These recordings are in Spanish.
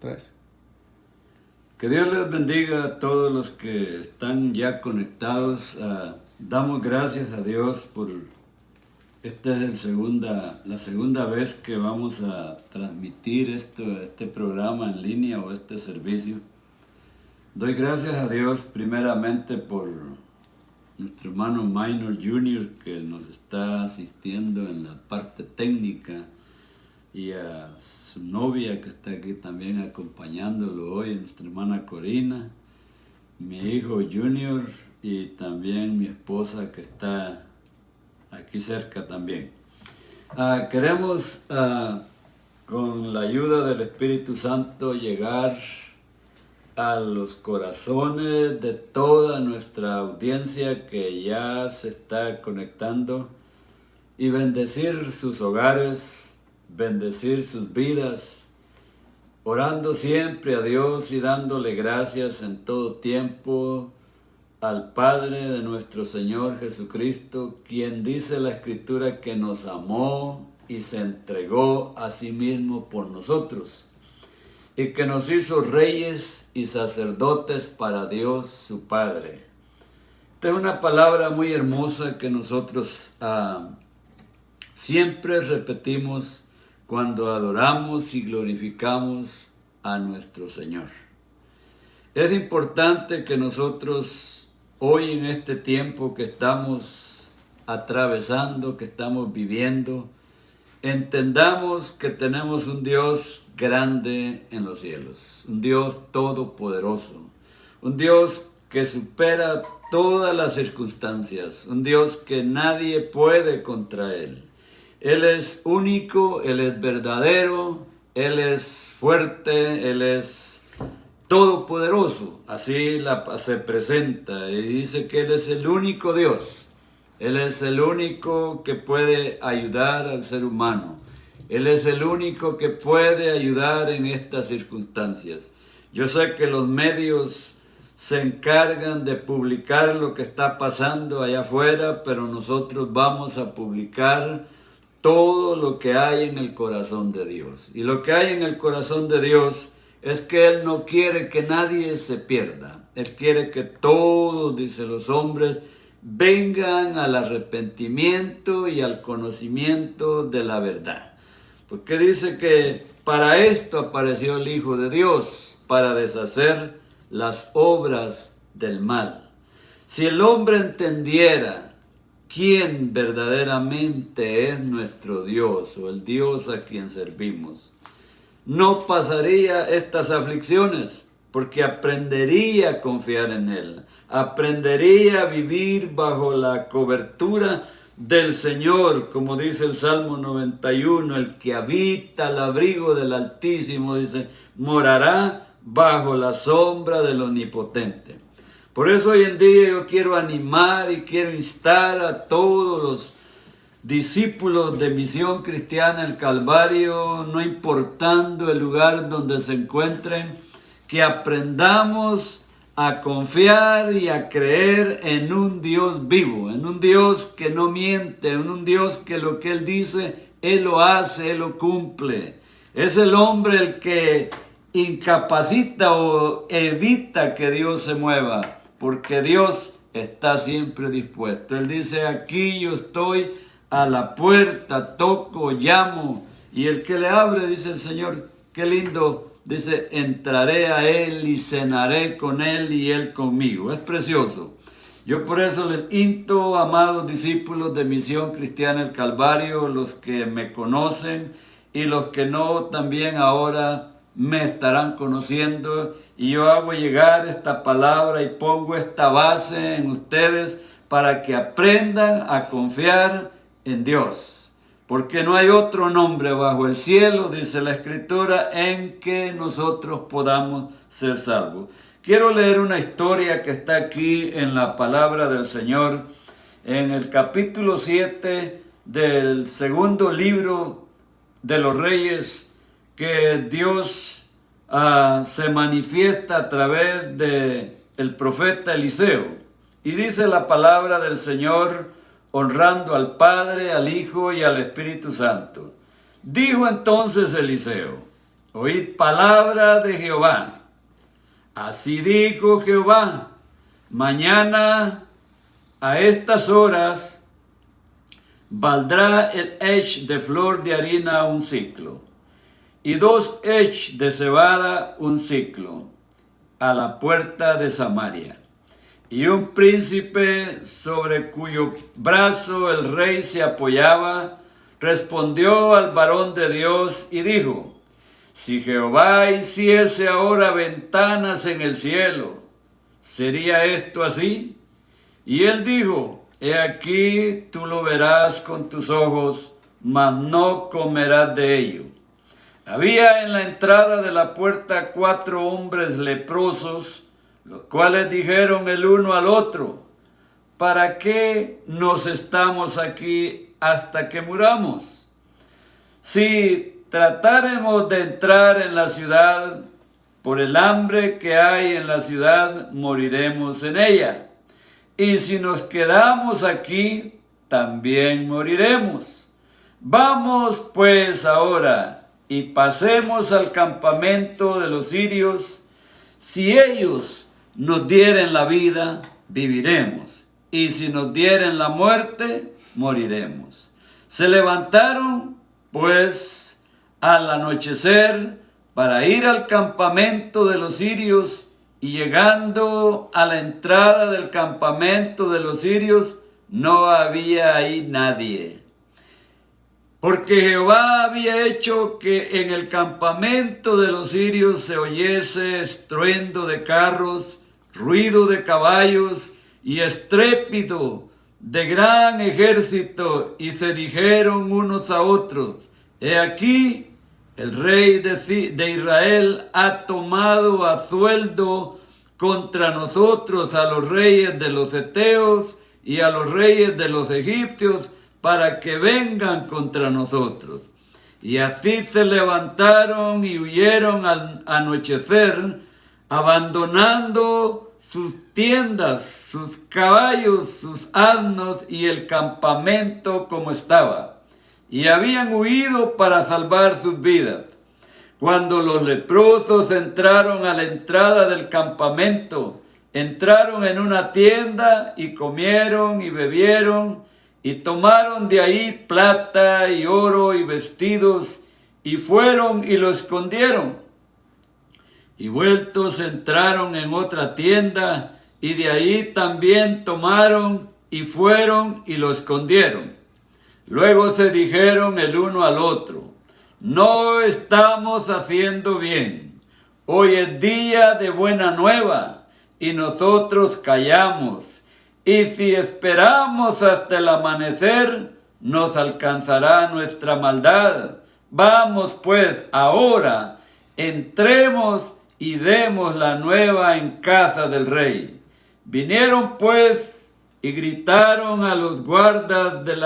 3. Que Dios les bendiga a todos los que están ya conectados. Damos gracias a Dios por esta es la segunda vez que vamos a transmitir este programa en línea o este servicio. Doy gracias a Dios primeramente por nuestro hermano Minor Jr. que nos está asistiendo en la parte técnica, y a su novia que está aquí también acompañándolo hoy, nuestra hermana Corina, mi hijo Junior y también mi esposa que está aquí cerca también. Queremos con la ayuda del Espíritu Santo llegar a los corazones de toda nuestra audiencia que ya se está conectando y bendecir sus hogares, bendecir sus vidas, orando siempre a Dios y dándole gracias en todo tiempo al Padre de nuestro Señor Jesucristo, quien dice la Escritura que nos amó y se entregó a sí mismo por nosotros, y que nos hizo reyes y sacerdotes para Dios su Padre. Esta es una palabra muy hermosa que nosotros siempre repetimos cuando adoramos y glorificamos a nuestro Señor. Es importante que nosotros hoy en este tiempo que estamos atravesando, que estamos viviendo, entendamos que tenemos un Dios grande en los cielos, un Dios todopoderoso, un Dios que supera todas las circunstancias, un Dios que nadie puede contra Él. Él es único, Él es verdadero, Él es fuerte, Él es todopoderoso. Así se presenta y dice que Él es el único Dios. Él es el único que puede ayudar al ser humano. Él es el único que puede ayudar en estas circunstancias. Yo sé que los medios se encargan de publicar lo que está pasando allá afuera, pero nosotros vamos a publicar todo lo que hay en el corazón de Dios. Y lo que hay en el corazón de Dios es que Él no quiere que nadie se pierda. Él quiere que todos, dice los hombres, vengan al arrepentimiento y al conocimiento de la verdad. Porque dice que para esto apareció el Hijo de Dios, para deshacer las obras del mal. Si el hombre entendiera quién verdaderamente es nuestro Dios o el Dios a quien servimos, no pasaría estas aflicciones, porque aprendería a confiar en Él, aprendería a vivir bajo la cobertura del Señor, como dice el Salmo 91, el que habita al abrigo del Altísimo, dice, morará bajo la sombra del Omnipotente. Por eso hoy en día yo quiero animar y quiero instar a todos los discípulos de Misión Cristiana El Calvario, no importando el lugar donde se encuentren, que aprendamos a confiar y a creer en un Dios vivo, en un Dios que no miente, en un Dios que lo que Él dice, Él lo hace, Él lo cumple. Es el hombre el que incapacita o evita que Dios se mueva, porque Dios está siempre dispuesto. Él dice, aquí yo estoy a la puerta, toco, llamo, y el que le abre, dice el Señor, qué lindo, dice, entraré a Él y cenaré con Él y Él conmigo. Es precioso. Yo por eso les insto, amados discípulos de Misión Cristiana El Calvario, los que me conocen y los que no, también ahora me estarán conociendo, y yo hago llegar esta palabra y pongo esta base en ustedes para que aprendan a confiar en Dios, porque no hay otro nombre bajo el cielo, dice la Escritura, en que nosotros podamos ser salvos. Quiero leer una historia que está aquí en la palabra del Señor, en el capítulo 7 del segundo libro de los Reyes, que Dios se manifiesta a través del profeta Eliseo. Y dice la palabra del Señor, honrando al Padre, al Hijo y al Espíritu Santo. Dijo entonces Eliseo, oíd palabra de Jehová. Así dijo Jehová, mañana a estas horas valdrá el ech de flor de harina un ciclo, y 2 ech de cebada un ciclo, a la puerta de Samaria. Y un príncipe sobre cuyo brazo el rey se apoyaba, respondió al varón de Dios y dijo, si Jehová hiciese ahora ventanas en el cielo, ¿sería esto así? Y él dijo, he aquí tú lo verás con tus ojos, mas no comerás de ello. Había en la entrada de la puerta 4 hombres leprosos, los cuales dijeron el uno al otro, ¿para qué nos estamos aquí hasta que muramos? Si tratáremos de entrar en la ciudad, por el hambre que hay en la ciudad, moriremos en ella. Y si nos quedamos aquí, también moriremos. Vamos pues ahora y pasemos al campamento de los sirios. Si ellos nos dieren la vida, viviremos, y si nos dieren la muerte, moriremos. Se levantaron, pues, al anochecer, para ir al campamento de los sirios, y llegando a la entrada del campamento de los sirios, no había ahí nadie. Porque Jehová había hecho que en el campamento de los sirios se oyese estruendo de carros, ruido de caballos y estrépito de gran ejército, y se dijeron unos a otros, he aquí, el rey de Israel ha tomado a sueldo contra nosotros a los reyes de los heteos y a los reyes de los egipcios, para que vengan contra nosotros. Y así se levantaron y huyeron al anochecer, abandonando sus tiendas, sus caballos, sus asnos y el campamento como estaba. Y habían huido para salvar sus vidas. Cuando los leprosos entraron a la entrada del campamento, entraron en una tienda y comieron y bebieron, y tomaron de ahí plata y oro y vestidos, y fueron y lo escondieron. Y vueltos entraron en otra tienda, y de ahí también tomaron, y fueron y lo escondieron. Luego se dijeron el uno al otro, no estamos haciendo bien. Hoy es día de buena nueva, y nosotros callamos. Y si esperamos hasta el amanecer, nos alcanzará nuestra maldad. Vamos pues ahora, entremos y demos la nueva en casa del rey. Vinieron pues y gritaron a los guardas de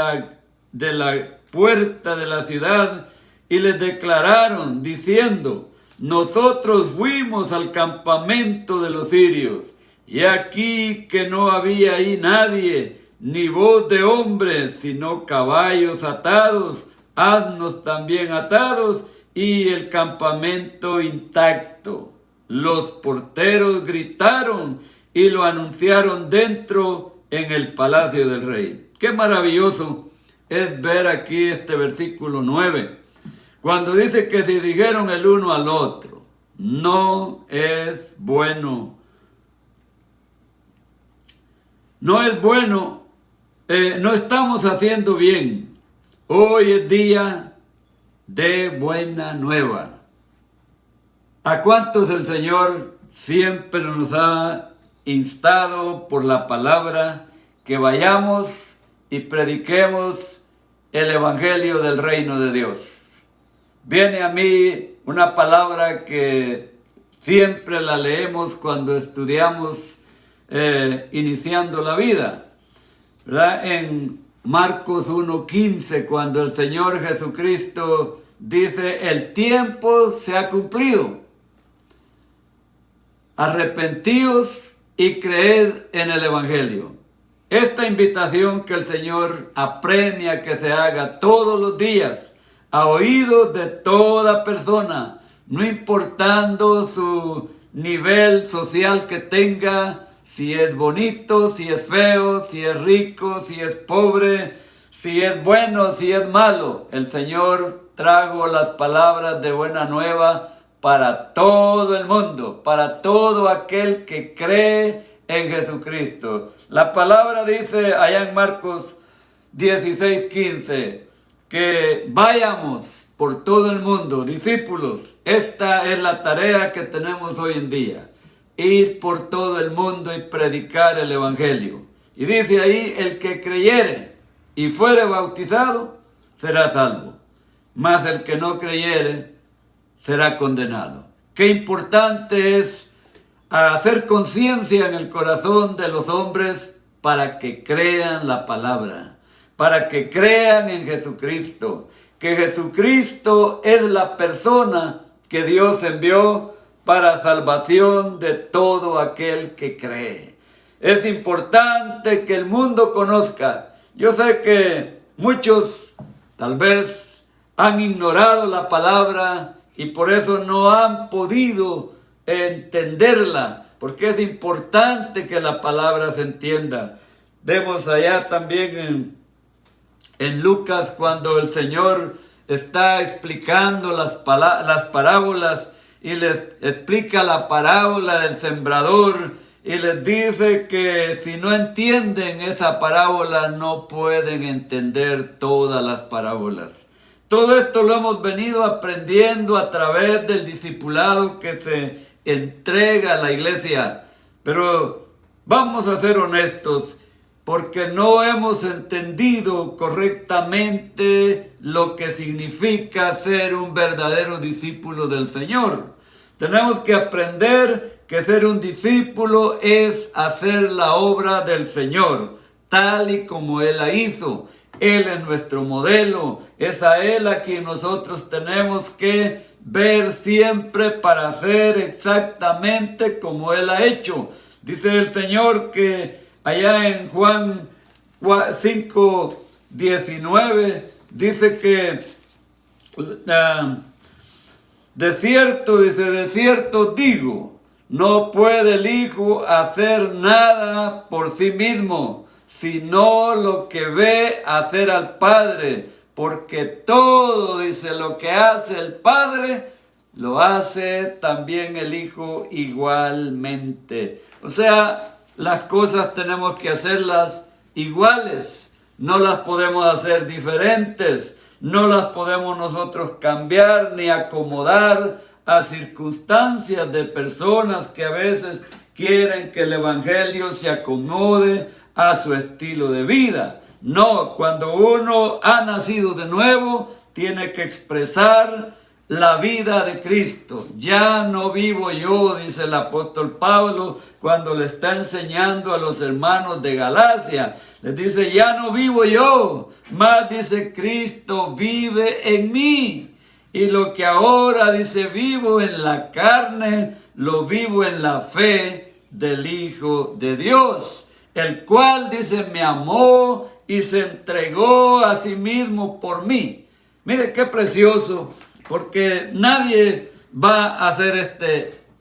la puerta de la ciudad y les declararon diciendo, nosotros fuimos al campamento de los sirios. Y aquí que no había ahí nadie, ni voz de hombre, sino caballos atados, asnos también atados, y el campamento intacto. Los porteros gritaron y lo anunciaron dentro en el palacio del rey. Qué maravilloso es ver aquí este versículo 9, cuando dice que se dijeron el uno al otro, no es bueno. No es bueno, no estamos haciendo bien. Hoy es día de buena nueva. ¿A cuántos el Señor siempre nos ha instado por la palabra que vayamos y prediquemos el evangelio del reino de Dios? Viene a mí una palabra que siempre la leemos cuando estudiamos iniciando la vida, ¿verdad? En Marcos 1:15, cuando el Señor Jesucristo dice, el tiempo se ha cumplido. Arrepentíos y creed en el evangelio. Esta invitación que el Señor apremia que se haga todos los días, a oídos de toda persona, no importando su nivel social que tenga, si es bonito, si es feo, si es rico, si es pobre, si es bueno, si es malo. El Señor trajo las palabras de buena nueva para todo el mundo, para todo aquel que cree en Jesucristo. La palabra dice allá en Marcos 16:15, que vayamos por todo el mundo, discípulos. Esta es la tarea que tenemos hoy en día, ir por todo el mundo y predicar el Evangelio. Y dice ahí, el que creyere y fuere bautizado, será salvo, mas el que no creyere, será condenado. Qué importante es hacer conciencia en el corazón de los hombres para que crean la palabra, para que crean en Jesucristo, que Jesucristo es la persona que Dios envió para salvación de todo aquel que cree. Es importante que el mundo conozca. Yo sé que muchos tal vez han ignorado la palabra y por eso no han podido entenderla, porque es importante que la palabra se entienda. Vemos allá también en Lucas, cuando el Señor está explicando las parábolas y les explica la parábola del sembrador y les dice que si no entienden esa parábola no pueden entender todas las parábolas. Todo esto lo hemos venido aprendiendo a través del discipulado que se entrega a la iglesia. Pero vamos a ser honestos, porque no hemos entendido correctamente lo que significa ser un verdadero discípulo del Señor. Tenemos que aprender que ser un discípulo es hacer la obra del Señor, tal y como Él la hizo. Él es nuestro modelo, es a Él a quien nosotros tenemos que ver siempre para hacer exactamente como Él ha hecho. Dice el Señor que allá en Juan 5:19 dice que de cierto digo, no puede el Hijo hacer nada por sí mismo, sino lo que ve hacer al Padre, porque todo, dice, lo que hace el Padre, lo hace también el Hijo igualmente. O sea, las cosas tenemos que hacerlas iguales, no las podemos hacer diferentes, no las podemos nosotros cambiar ni acomodar a circunstancias de personas que a veces quieren que el Evangelio se acomode a su estilo de vida. No, cuando uno ha nacido de nuevo, tiene que expresar la vida de Cristo. Ya no vivo yo, dice el apóstol Pablo, cuando le está enseñando a los hermanos de Galacia. Les dice, ya no vivo yo, más dice, Cristo vive en mí. Y lo que ahora, dice, vivo en la carne, lo vivo en la fe del Hijo de Dios, el cual, dice, me amó y se entregó a sí mismo por mí. Mire qué precioso, porque nadie va a hacer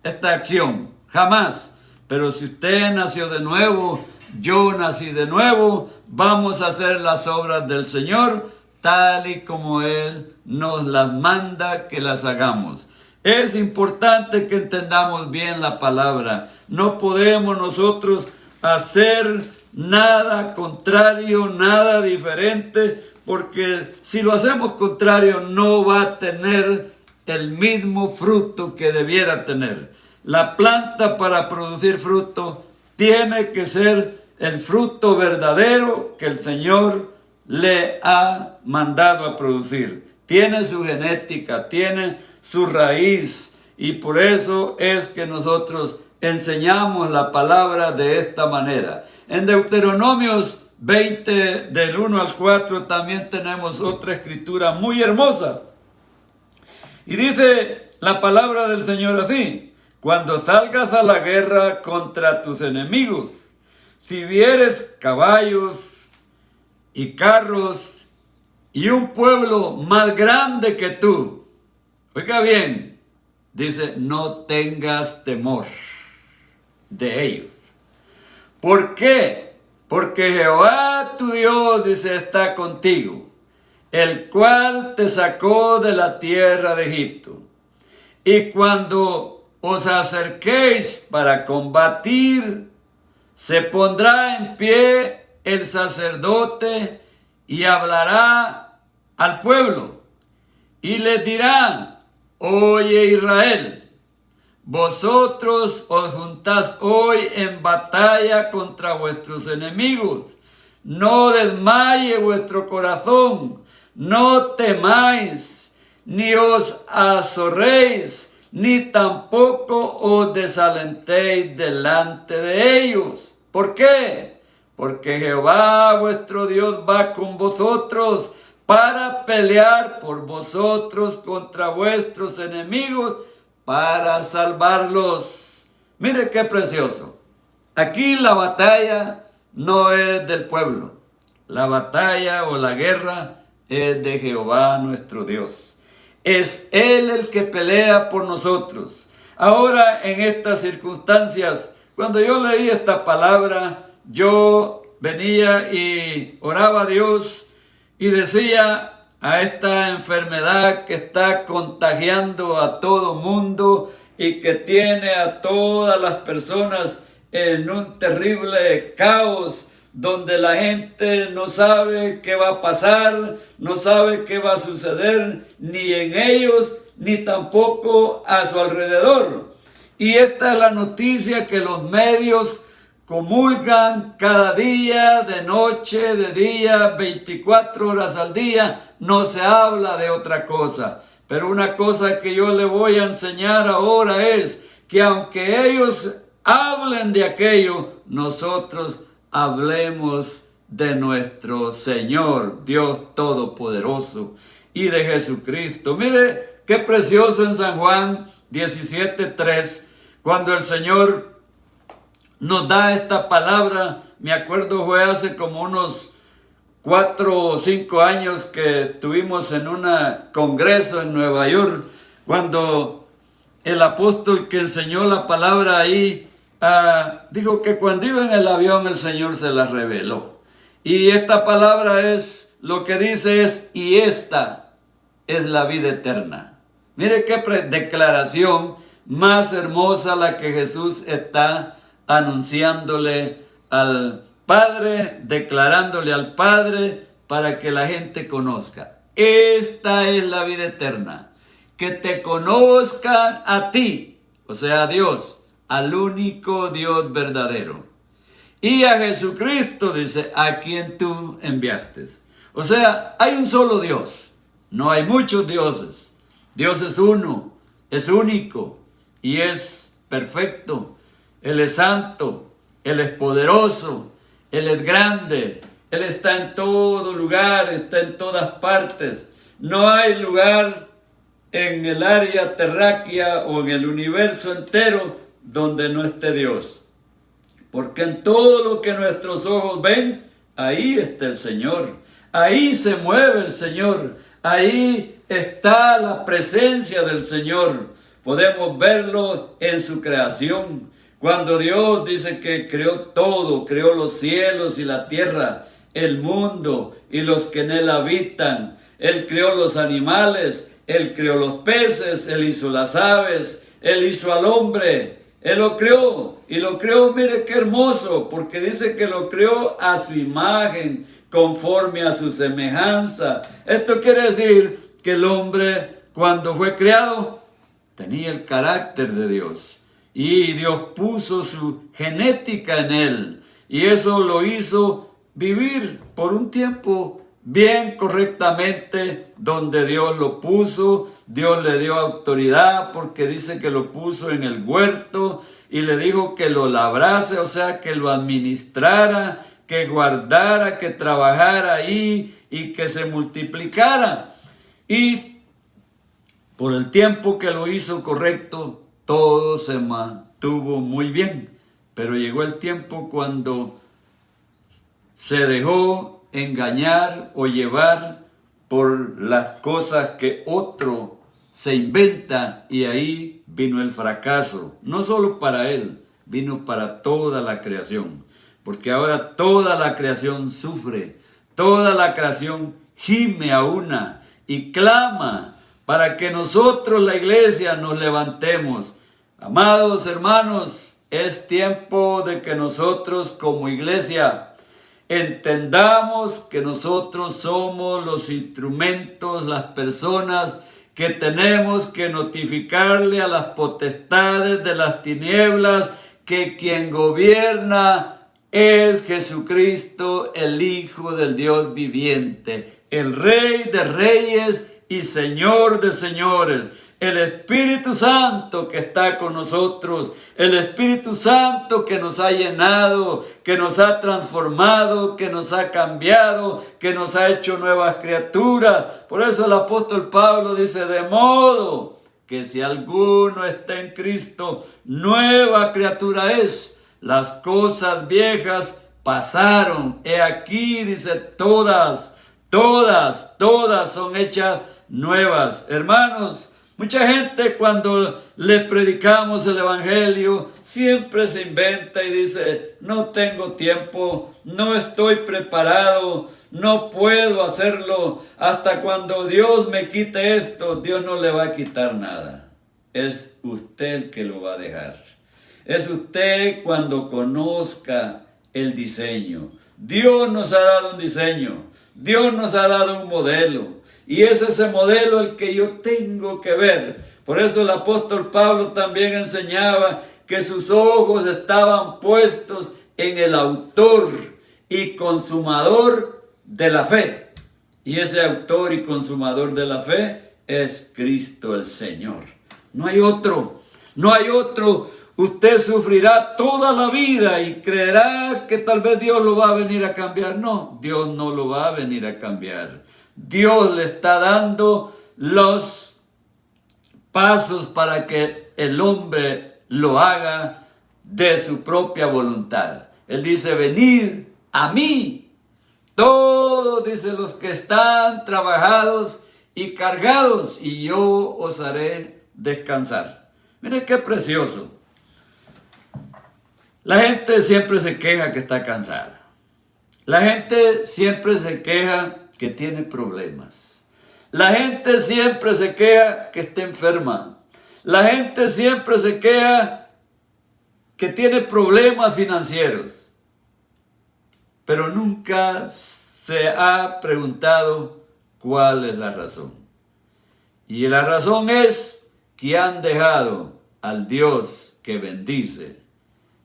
esta acción, jamás. Pero si usted nació de nuevo, yo nací de nuevo, vamos a hacer las obras del Señor tal y como Él nos las manda que las hagamos. Es importante que entendamos bien la palabra. No podemos nosotros hacer nada contrario, nada diferente, porque si lo hacemos contrario no va a tener el mismo fruto que debiera tener. La planta, para producir fruto, tiene que ser el fruto verdadero que el Señor le ha mandado a producir. Tiene su genética, tiene su raíz, y por eso es que nosotros enseñamos la palabra de esta manera. En Deuteronomios 20, del 1 al 4, también tenemos otra escritura muy hermosa. Y dice la palabra del Señor así: cuando salgas a la guerra contra tus enemigos, si vieres caballos y carros y un pueblo más grande que tú, oiga bien, dice, no tengas temor de ellos. ¿Por qué? Porque Jehová tu Dios, dice, está contigo, el cual te sacó de la tierra de Egipto. Y cuando os acerquéis para combatir, se pondrá en pie el sacerdote y hablará al pueblo y les dirá, oye Israel, vosotros os juntás hoy en batalla contra vuestros enemigos. No desmaye vuestro corazón, no temáis, ni os azorréis, ni tampoco os desalentéis delante de ellos. ¿Por qué? Porque Jehová vuestro Dios va con vosotros para pelear por vosotros contra vuestros enemigos, para salvarlos. Mire qué precioso. Aquí la batalla no es del pueblo. La batalla o la guerra es de Jehová nuestro Dios. Es Él el que pelea por nosotros. Ahora, en estas circunstancias, cuando yo leí esta palabra, yo venía y oraba a Dios y decía, a esta enfermedad que está contagiando a todo mundo y que tiene a todas las personas en un terrible caos, donde la gente no sabe qué va a pasar, no sabe qué va a suceder, ni en ellos, ni tampoco a su alrededor. Y esta es la noticia que los medios comulgan cada día, de noche, de día, 24 horas al día. No se habla de otra cosa. Pero una cosa que yo le voy a enseñar ahora es que aunque ellos hablen de aquello, nosotros hablemos de nuestro Señor, Dios Todopoderoso, y de Jesucristo. Mire qué precioso en San Juan 17:3, cuando el Señor nos da esta palabra. Me acuerdo fue hace como unos 4 o 5 años que estuvimos en un congreso en Nueva York, cuando el apóstol que enseñó la palabra ahí, dijo que cuando iba en el avión el Señor se la reveló. Y esta palabra es, lo que dice es, y esta es la vida eterna. Mire qué declaración más hermosa la que Jesús está anunciándole al Padre, declarándole al Padre para que la gente conozca. Esta es la vida eterna, que te conozcan a ti, o sea, a Dios, al único Dios verdadero, y a Jesucristo, dice, a quien tú enviaste. O sea, hay un solo Dios, no hay muchos dioses. Dios es uno, es único y es perfecto. Él es santo, Él es poderoso, Él es grande, Él está en todo lugar, está en todas partes. No hay lugar en el área terráquea o en el universo entero donde no esté Dios. Porque en todo lo que nuestros ojos ven, ahí está el Señor. Ahí se mueve el Señor. Ahí está la presencia del Señor. Podemos verlo en su creación. Cuando Dios dice que creó todo, creó los cielos y la tierra, el mundo y los que en él habitan. Él creó los animales, Él creó los peces, Él hizo las aves, Él hizo al hombre. Él lo creó, y lo creó, mire qué hermoso, porque dice que lo creó a su imagen, conforme a su semejanza. Esto quiere decir que el hombre, cuando fue creado, tenía el carácter de Dios. Y Dios puso su genética en él. Y eso lo hizo vivir por un tiempo bien correctamente donde Dios lo puso. Dios le dio autoridad porque dice que lo puso en el huerto y le dijo que lo labrase, o sea, que lo administrara, que guardara, que trabajara ahí y que se multiplicara. Y por el tiempo que lo hizo correcto, todo se mantuvo muy bien. Pero llegó el tiempo cuando se dejó engañar o llevar por las cosas que otro se inventa y ahí vino el fracaso. No solo para él, vino para toda la creación. Porque ahora toda la creación sufre, toda la creación gime a una y clama para que nosotros, la iglesia, nos levantemos. Amados hermanos, es tiempo de que nosotros como iglesia entendamos que nosotros somos los instrumentos, las personas que tenemos que notificarle a las potestades de las tinieblas que quien gobierna es Jesucristo, el Hijo del Dios viviente, el Rey de reyes y Señor de señores, el Espíritu Santo que está con nosotros, el Espíritu Santo que nos ha llenado, que nos ha transformado, que nos ha cambiado, que nos ha hecho nuevas criaturas. Por eso el apóstol Pablo dice, de modo que si alguno está en Cristo, nueva criatura es. Las cosas viejas pasaron. He aquí, dice, todas son hechas nuevas. Hermanos, mucha gente cuando le predicamos el evangelio siempre se inventa y dice, no tengo tiempo, no estoy preparado, no puedo hacerlo. Hasta cuando Dios me quite esto, Dios no le va a quitar nada. Es usted el que lo va a dejar. Es usted cuando conozca el diseño. Dios nos ha dado un diseño. Dios nos ha dado un modelo. Y es ese modelo el que yo tengo que ver. Por eso el apóstol Pablo también enseñaba que sus ojos estaban puestos en el autor y consumador de la fe. Y ese autor y consumador de la fe es Cristo el Señor. No hay otro. No hay otro. Usted sufrirá toda la vida y creerá que tal vez Dios lo va a venir a cambiar. No, Dios no lo va a venir a cambiar. Dios le está dando los pasos para que el hombre lo haga de su propia voluntad. Él dice, venid a mí, todos, dice, los que están trabajados y cargados, y yo os haré descansar. Mire qué precioso. La gente siempre se queja que está cansada. La gente siempre se queja que tiene problemas. La gente siempre se queja que está enferma. La gente siempre se queja que tiene problemas financieros. Pero nunca se ha preguntado cuál es la razón. Y la razón es que han dejado al Dios que bendice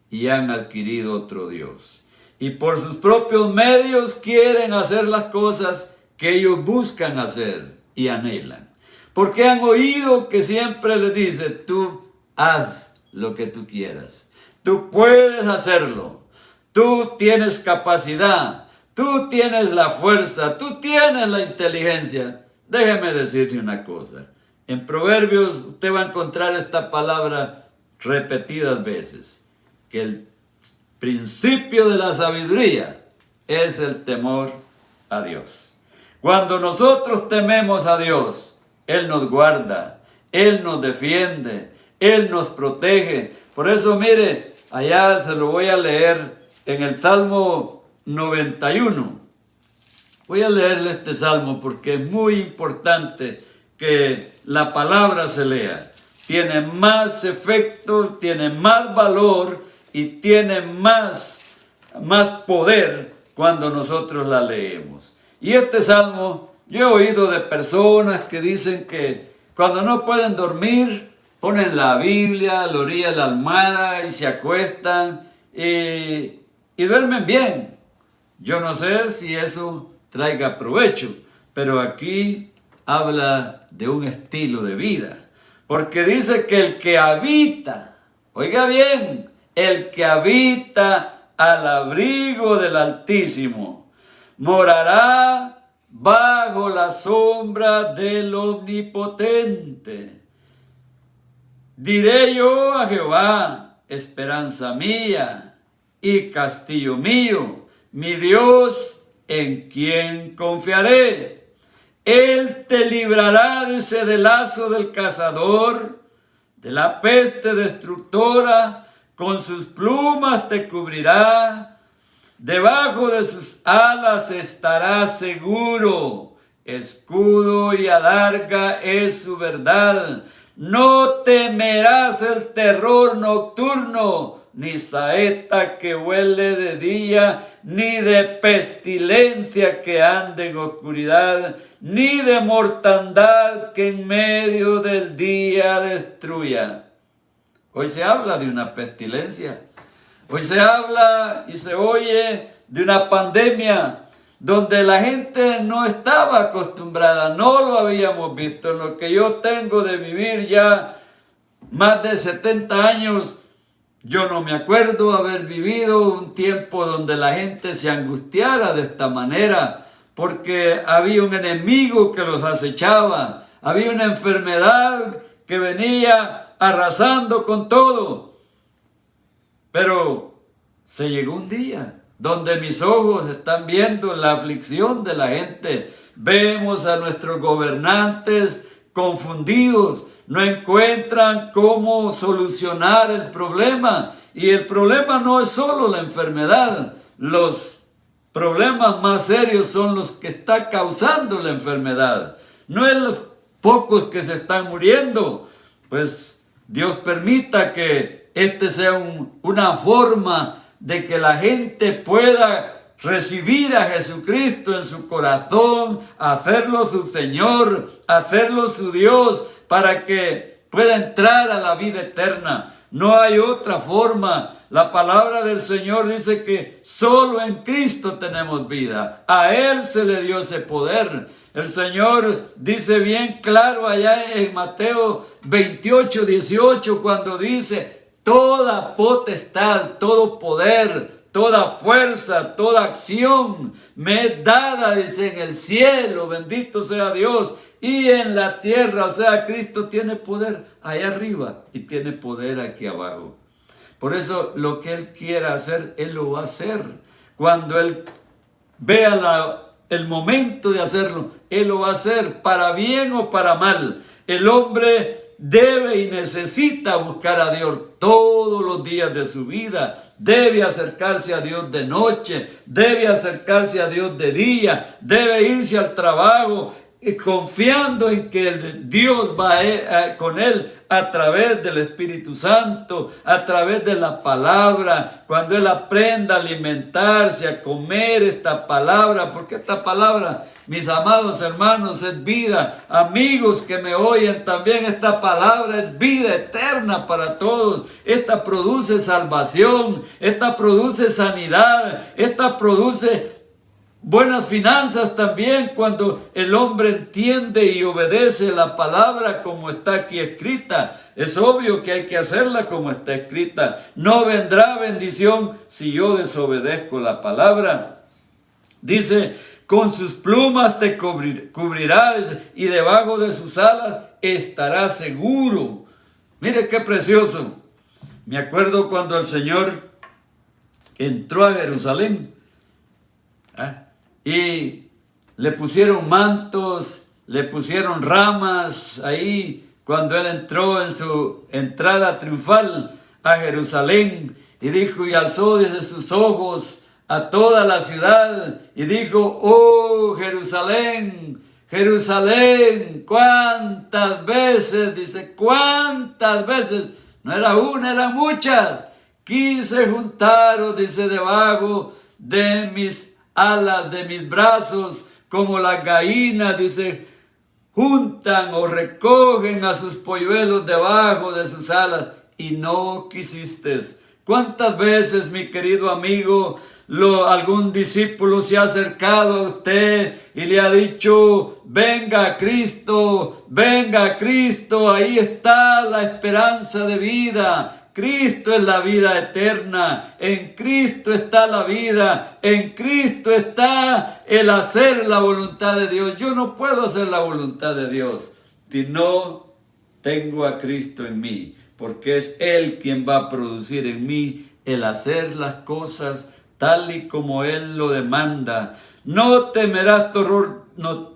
y han adquirido otro Dios. Y por sus propios medios quieren hacer las cosas que ellos buscan hacer y anhelan. Porque han oído que siempre les dice, tú haz lo que tú quieras. Tú puedes hacerlo. Tú tienes capacidad. Tú tienes la fuerza. Tú tienes la inteligencia. Déjeme decirle una cosa. En Proverbios usted va a encontrar esta palabra repetidas veces. Que el principio de la sabiduría es el temor a Dios. Cuando nosotros tememos a Dios, Él nos guarda, Él nos defiende, Él nos protege. Por eso, mire, allá se lo voy a leer en el Salmo 91. Voy a leerle este salmo porque es muy importante que la palabra se lea. Tiene más efecto, tiene más valor y tiene más poder cuando nosotros la leemos. Y este salmo, yo he oído de personas que dicen que cuando no pueden dormir, ponen la Biblia a la orilla de la almohada y se acuestan y duermen bien. Yo no sé si eso traiga provecho, pero aquí habla de un estilo de vida. Porque dice que el que habita, oiga bien, el que habita al abrigo del Altísimo, morará bajo la sombra del Omnipotente. Diré yo a Jehová, esperanza mía y castillo mío, mi Dios, en quien confiaré. Él te librará, dice, del lazo del cazador, de la peste destructora, con sus plumas te cubrirá, debajo de sus alas estarás seguro, escudo y adarga es su verdad. No temerás el terror nocturno, ni saeta que huele de día, ni de pestilencia que ande en oscuridad, ni de mortandad que en medio del día destruya. Hoy se habla de una pestilencia. Hoy se habla y se oye de una pandemia donde la gente no estaba acostumbrada, no lo habíamos visto. En lo que yo tengo de vivir ya más de 70 años, yo no me acuerdo haber vivido un tiempo donde la gente se angustiara de esta manera, porque había un enemigo que los acechaba, había una enfermedad que venía arrasando con todo. Pero se llegó un día donde mis ojos están viendo la aflicción de la gente. Vemos a nuestros gobernantes confundidos, no encuentran cómo solucionar el problema. Y el problema no es solo la enfermedad. Los problemas más serios son los que está causando la enfermedad. No es los pocos que se están muriendo. Pues Dios permita que este sea una forma de que la gente pueda recibir a Jesucristo en su corazón, hacerlo su Señor, hacerlo su Dios, para que pueda entrar a la vida eterna. No hay otra forma. La palabra del Señor dice que solo en Cristo tenemos vida. A Él se le dio ese poder. El Señor dice bien claro allá en Mateo 28, 18, cuando dice: toda potestad, todo poder, toda fuerza, toda acción me es dada, dice, en el cielo, bendito sea Dios, y en la tierra. O sea, Cristo tiene poder allá arriba y tiene poder aquí abajo. Por eso lo que Él quiera hacer, Él lo va a hacer. Cuando Él vea el momento de hacerlo, Él lo va a hacer, para bien o para mal. El hombre debe y necesita buscar a Dios todos los días de su vida. Debe acercarse a Dios de noche, debe acercarse a Dios de día, debe irse al trabajo confiando en que Dios va con él a través del Espíritu Santo, a través de la palabra. Cuando él aprenda a alimentarse, a comer esta palabra, porque esta palabra, mis amados hermanos, es vida. Amigos que me oyen también, esta palabra es vida eterna para todos. Esta produce salvación, esta produce sanidad, esta produce buenas finanzas también, cuando el hombre entiende y obedece la palabra como está aquí escrita. Es obvio que hay que hacerla como está escrita. No vendrá bendición si yo desobedezco la palabra. Dice: con sus plumas te cubrirás y debajo de sus alas estarás seguro. Mire qué precioso. Me acuerdo cuando el Señor entró a Jerusalén. Y le pusieron mantos, le pusieron ramas ahí cuando él entró en su entrada triunfal a Jerusalén. Y dijo, y alzó desde sus ojos a toda la ciudad y dijo: oh Jerusalén, Jerusalén, cuántas veces, dice, cuántas veces, no era una, eran muchas, quise juntaros, dice, debajo de mis alas, de mis brazos, como las gallinas, dice, juntan o recogen a sus polluelos debajo de sus alas, y no quisiste. ¿Cuántas veces, mi querido amigo, algún discípulo se ha acercado a usted y le ha dicho: venga a Cristo, ahí está la esperanza de vida? Cristo es la vida eterna, en Cristo está la vida, en Cristo está el hacer la voluntad de Dios. Yo no puedo hacer la voluntad de Dios si no tengo a Cristo en mí, porque es Él quien va a producir en mí el hacer las cosas tal y como Él lo demanda. No temerás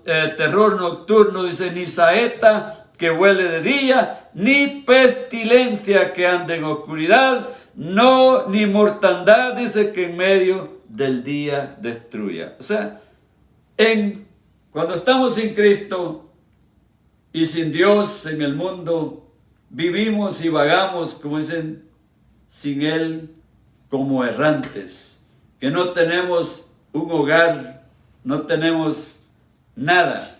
terror nocturno, dice, ni saeta que huele de día, ni pestilencia que ande en oscuridad, no, ni mortandad, dice, que en medio del día destruya. O sea, cuando estamos sin Cristo y sin Dios en el mundo, vivimos y vagamos, como dicen, sin Él como errantes, que no tenemos un hogar, no tenemos nada,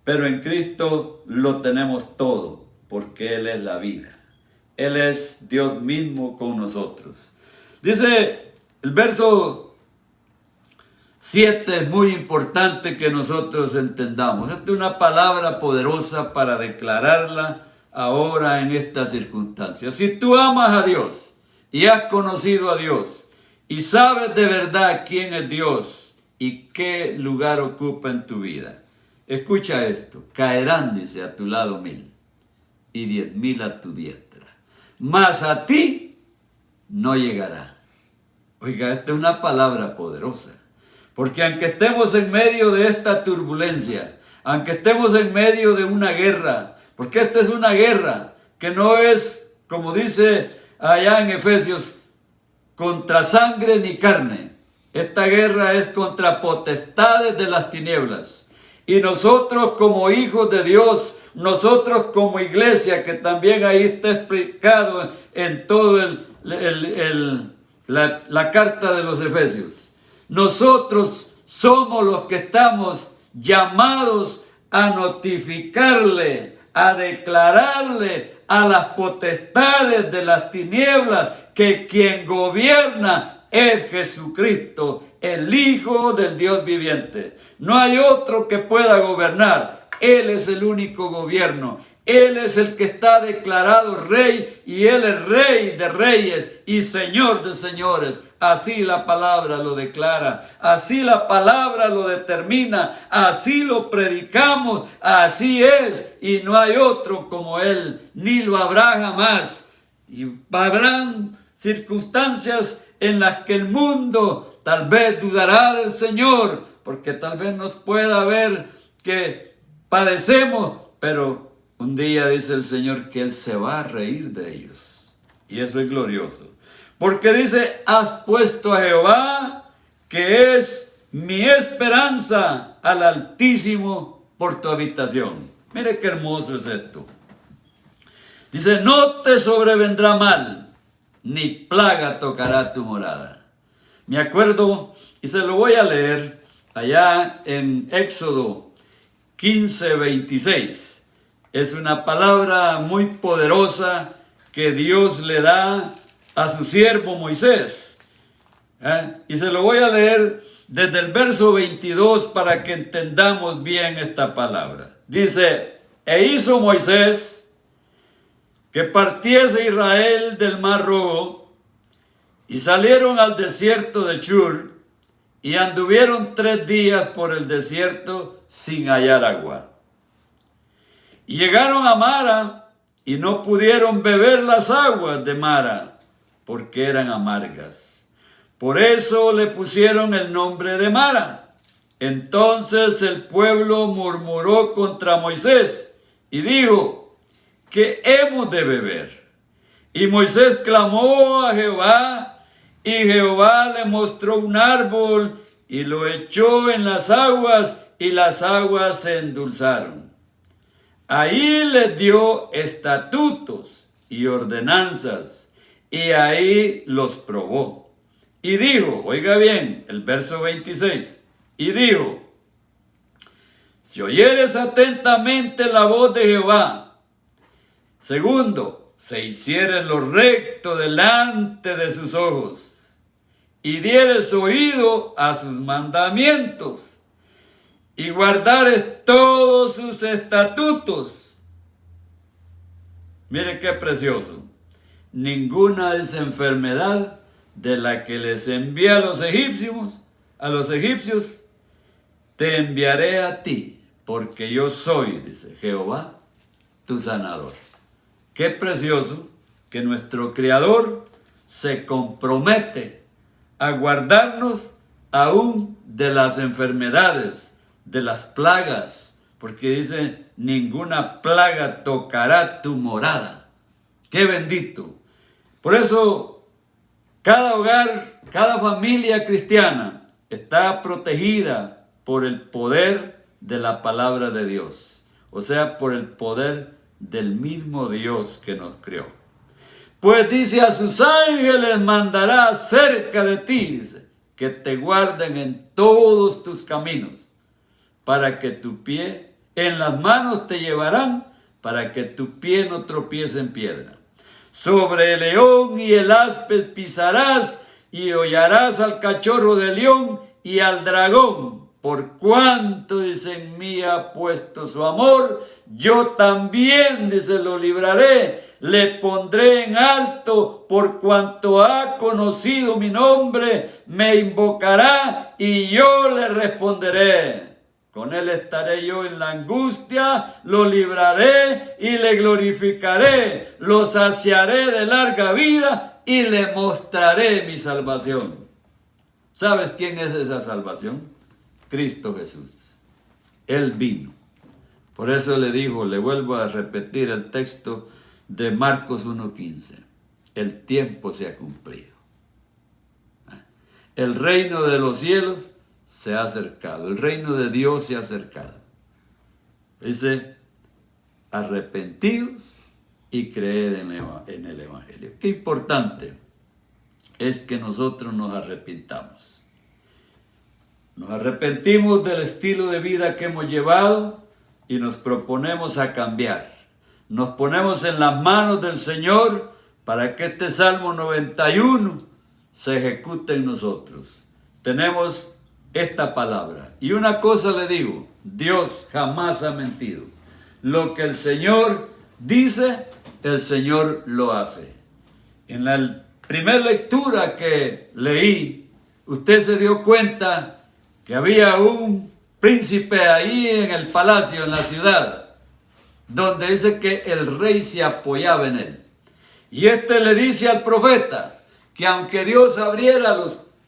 pero en Cristo lo tenemos todo, porque Él es la vida. Él es Dios mismo con nosotros. Dice el verso 7, es muy importante que nosotros entendamos. Esta es una palabra poderosa para declararla ahora en estas circunstancias. Si tú amas a Dios y has conocido a Dios y sabes de verdad quién es Dios y qué lugar ocupa en tu vida, escucha esto: caerán, dice, a tu lado 1000 y 10,000 a tu diestra, mas a ti no llegará. Oiga, esta es una palabra poderosa, porque aunque estemos en medio de esta turbulencia, aunque estemos en medio de una guerra, porque esta es una guerra que no es, como dice allá en Efesios, contra sangre ni carne. Esta guerra es contra potestades de las tinieblas. Y nosotros como hijos de Dios, nosotros como iglesia, que también ahí está explicado en todo la carta de los Efesios, nosotros somos los que estamos llamados a notificarle, a declararle a las potestades de las tinieblas que quien gobierna es Jesucristo, el Hijo del Dios viviente. No hay otro que pueda gobernar. Él es el único gobierno. Él es el que está declarado rey, y Él es Rey de reyes y Señor de señores. Así la palabra lo declara, así la palabra lo determina, así lo predicamos, así es, y no hay otro como Él, ni lo habrá jamás. Y habrán circunstancias en las que el mundo tal vez dudará del Señor, porque tal vez nos pueda ver que padecemos, pero un día dice el Señor que Él se va a reír de ellos, y eso es glorioso. Porque dice, has puesto a Jehová, que es mi esperanza, al Altísimo por tu habitación. Mire qué hermoso es esto. Dice, no te sobrevendrá mal, ni plaga tocará tu morada. Me acuerdo, y se lo voy a leer, allá en Éxodo 15:26. Es una palabra muy poderosa que Dios le da a su siervo Moisés. Y se lo voy a leer desde el verso 22 para que entendamos bien esta palabra. Dice, e hizo Moisés que partiese Israel del Mar Rojo, y salieron al desierto de Shur, y anduvieron 3 días por el desierto sin hallar agua. Y llegaron a Mara, y no pudieron beber las aguas de Mara, porque eran amargas. Por eso le pusieron el nombre de Mara. Entonces el pueblo murmuró contra Moisés y dijo, ¿qué hemos de beber? Y Moisés clamó a Jehová, y Jehová le mostró un árbol y lo echó en las aguas, y las aguas se endulzaron. Ahí les dio estatutos y ordenanzas, y ahí los probó. Y dijo, oiga bien, el verso 26, y dijo, si oyeres atentamente la voz de Jehová, segundo, se hicieres lo recto delante de sus ojos, y dieres oído a sus mandamientos, y guardares todos sus estatutos. Mire qué precioso. Ninguna de esa enfermedad de la que les envié a los egipcios, te enviaré a ti, porque yo soy, dice Jehová, tu sanador. Qué precioso que nuestro Creador se compromete a guardarnos aún de las enfermedades, de las plagas, porque dice, ninguna plaga tocará tu morada. ¡Qué bendito! Por eso, cada hogar, cada familia cristiana está protegida por el poder de la palabra de Dios. O sea, por el poder del mismo Dios que nos creó. Pues dice, a sus ángeles mandará cerca de ti, dice, que te guarden en todos tus caminos, para que tu pie, en las manos te llevarán, para que tu pie no tropiece en piedra. Sobre el león y el áspid pisarás, y hollarás al cachorro de león y al dragón. Por cuanto, dice, en mí ha puesto su amor, yo también, dice, lo libraré, le pondré en alto, por cuanto ha conocido mi nombre, me invocará y yo le responderé. Con él estaré yo en la angustia, lo libraré y le glorificaré, lo saciaré de larga vida y le mostraré mi salvación. ¿Sabes quién es esa salvación? Cristo Jesús. Él vino. Por eso le dijo, le vuelvo a repetir el texto de Marcos 1:15. El tiempo se ha cumplido. El reino de los cielos se ha acercado. El reino de Dios se ha acercado. Dice, arrepentidos y creed en el Evangelio. Qué importante es que nosotros nos arrepintamos. Nos arrepentimos del estilo de vida que hemos llevado y nos proponemos a cambiar. Nos ponemos en las manos del Señor para que este Salmo 91 se ejecute en nosotros. Tenemos esta palabra. Y una cosa le digo, Dios jamás ha mentido. Lo que el Señor dice, el Señor lo hace. En la primera lectura que leí, usted se dio cuenta que había un príncipe ahí en el palacio, en la ciudad, donde dice que el rey se apoyaba en él. Y le dice al profeta que aunque Dios abriera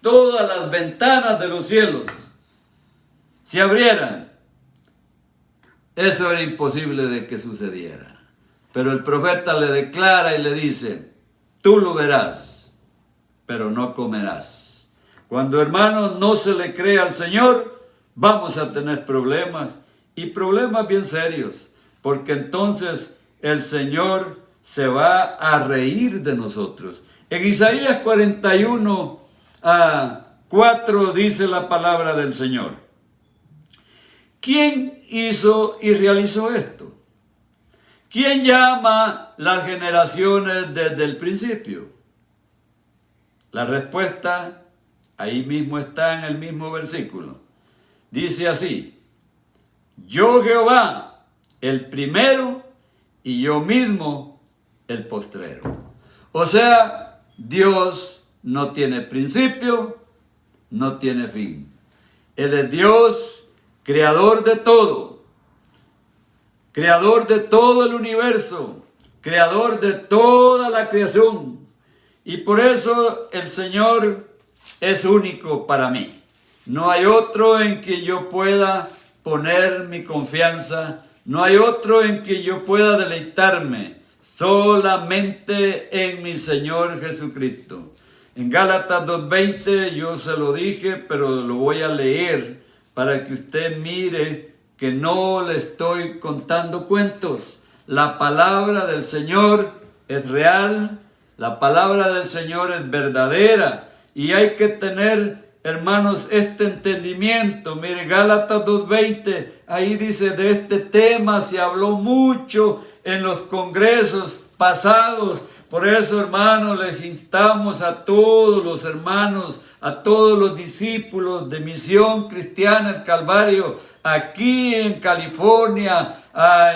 todas las ventanas de los cielos, se abrieran, eso era imposible de que sucediera. Pero el profeta le declara y le dice, tú lo verás, pero no comerás. Cuando, hermanos, no se le cree al Señor, vamos a tener problemas, y problemas bien serios, porque entonces el Señor se va a reír de nosotros. En Isaías 41:4 dice la palabra del Señor. ¿Quién hizo y realizó esto? ¿Quién llama las generaciones desde el principio? La respuesta ahí mismo está en el mismo versículo. Dice así, yo Jehová, el primero, y yo mismo, el postrero. O sea, Dios no tiene principio, no tiene fin. Él es Dios, creador de todo el universo, creador de toda la creación. Y por eso el Señor es único para mí. No hay otro en que yo pueda poner mi confianza, no hay otro en que yo pueda deleitarme, solamente en mi Señor Jesucristo. En Gálatas 2:20 yo se lo dije, pero lo voy a leer para que usted mire que no le estoy contando cuentos. La palabra del Señor es real, la palabra del Señor es verdadera y hay que tener, hermanos, este entendimiento. Mire, Gálatas 2:20, ahí dice, de este tema se habló mucho en los congresos pasados. Por eso, hermanos, les instamos a todos los hermanos, a todos los discípulos de Misión Cristiana El Calvario, aquí en California,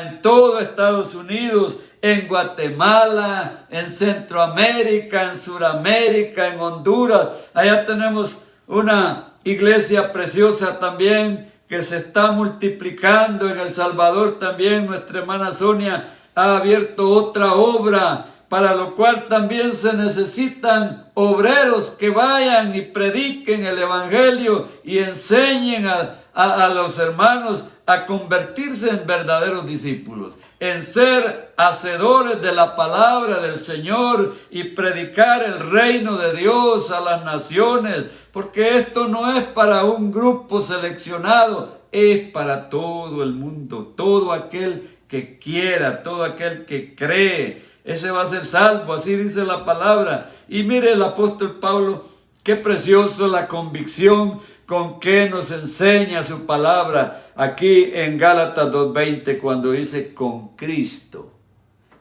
en todo Estados Unidos, en Guatemala, en Centroamérica, en Suramérica, en Honduras. Allá tenemos una iglesia preciosa también que se está multiplicando. En El Salvador también nuestra hermana Sonia ha abierto otra obra, para lo cual también se necesitan obreros que vayan y prediquen el Evangelio y enseñen a a los hermanos a convertirse en verdaderos discípulos, en ser hacedores de la palabra del Señor y predicar el reino de Dios a las naciones, porque esto no es para un grupo seleccionado, es para todo el mundo, todo aquel que quiera, todo aquel que cree, ese va a ser salvo, así dice la palabra. Y mire el apóstol Pablo, qué precioso la convicción con que nos enseña su palabra aquí en Gálatas 2:20, cuando dice: con Cristo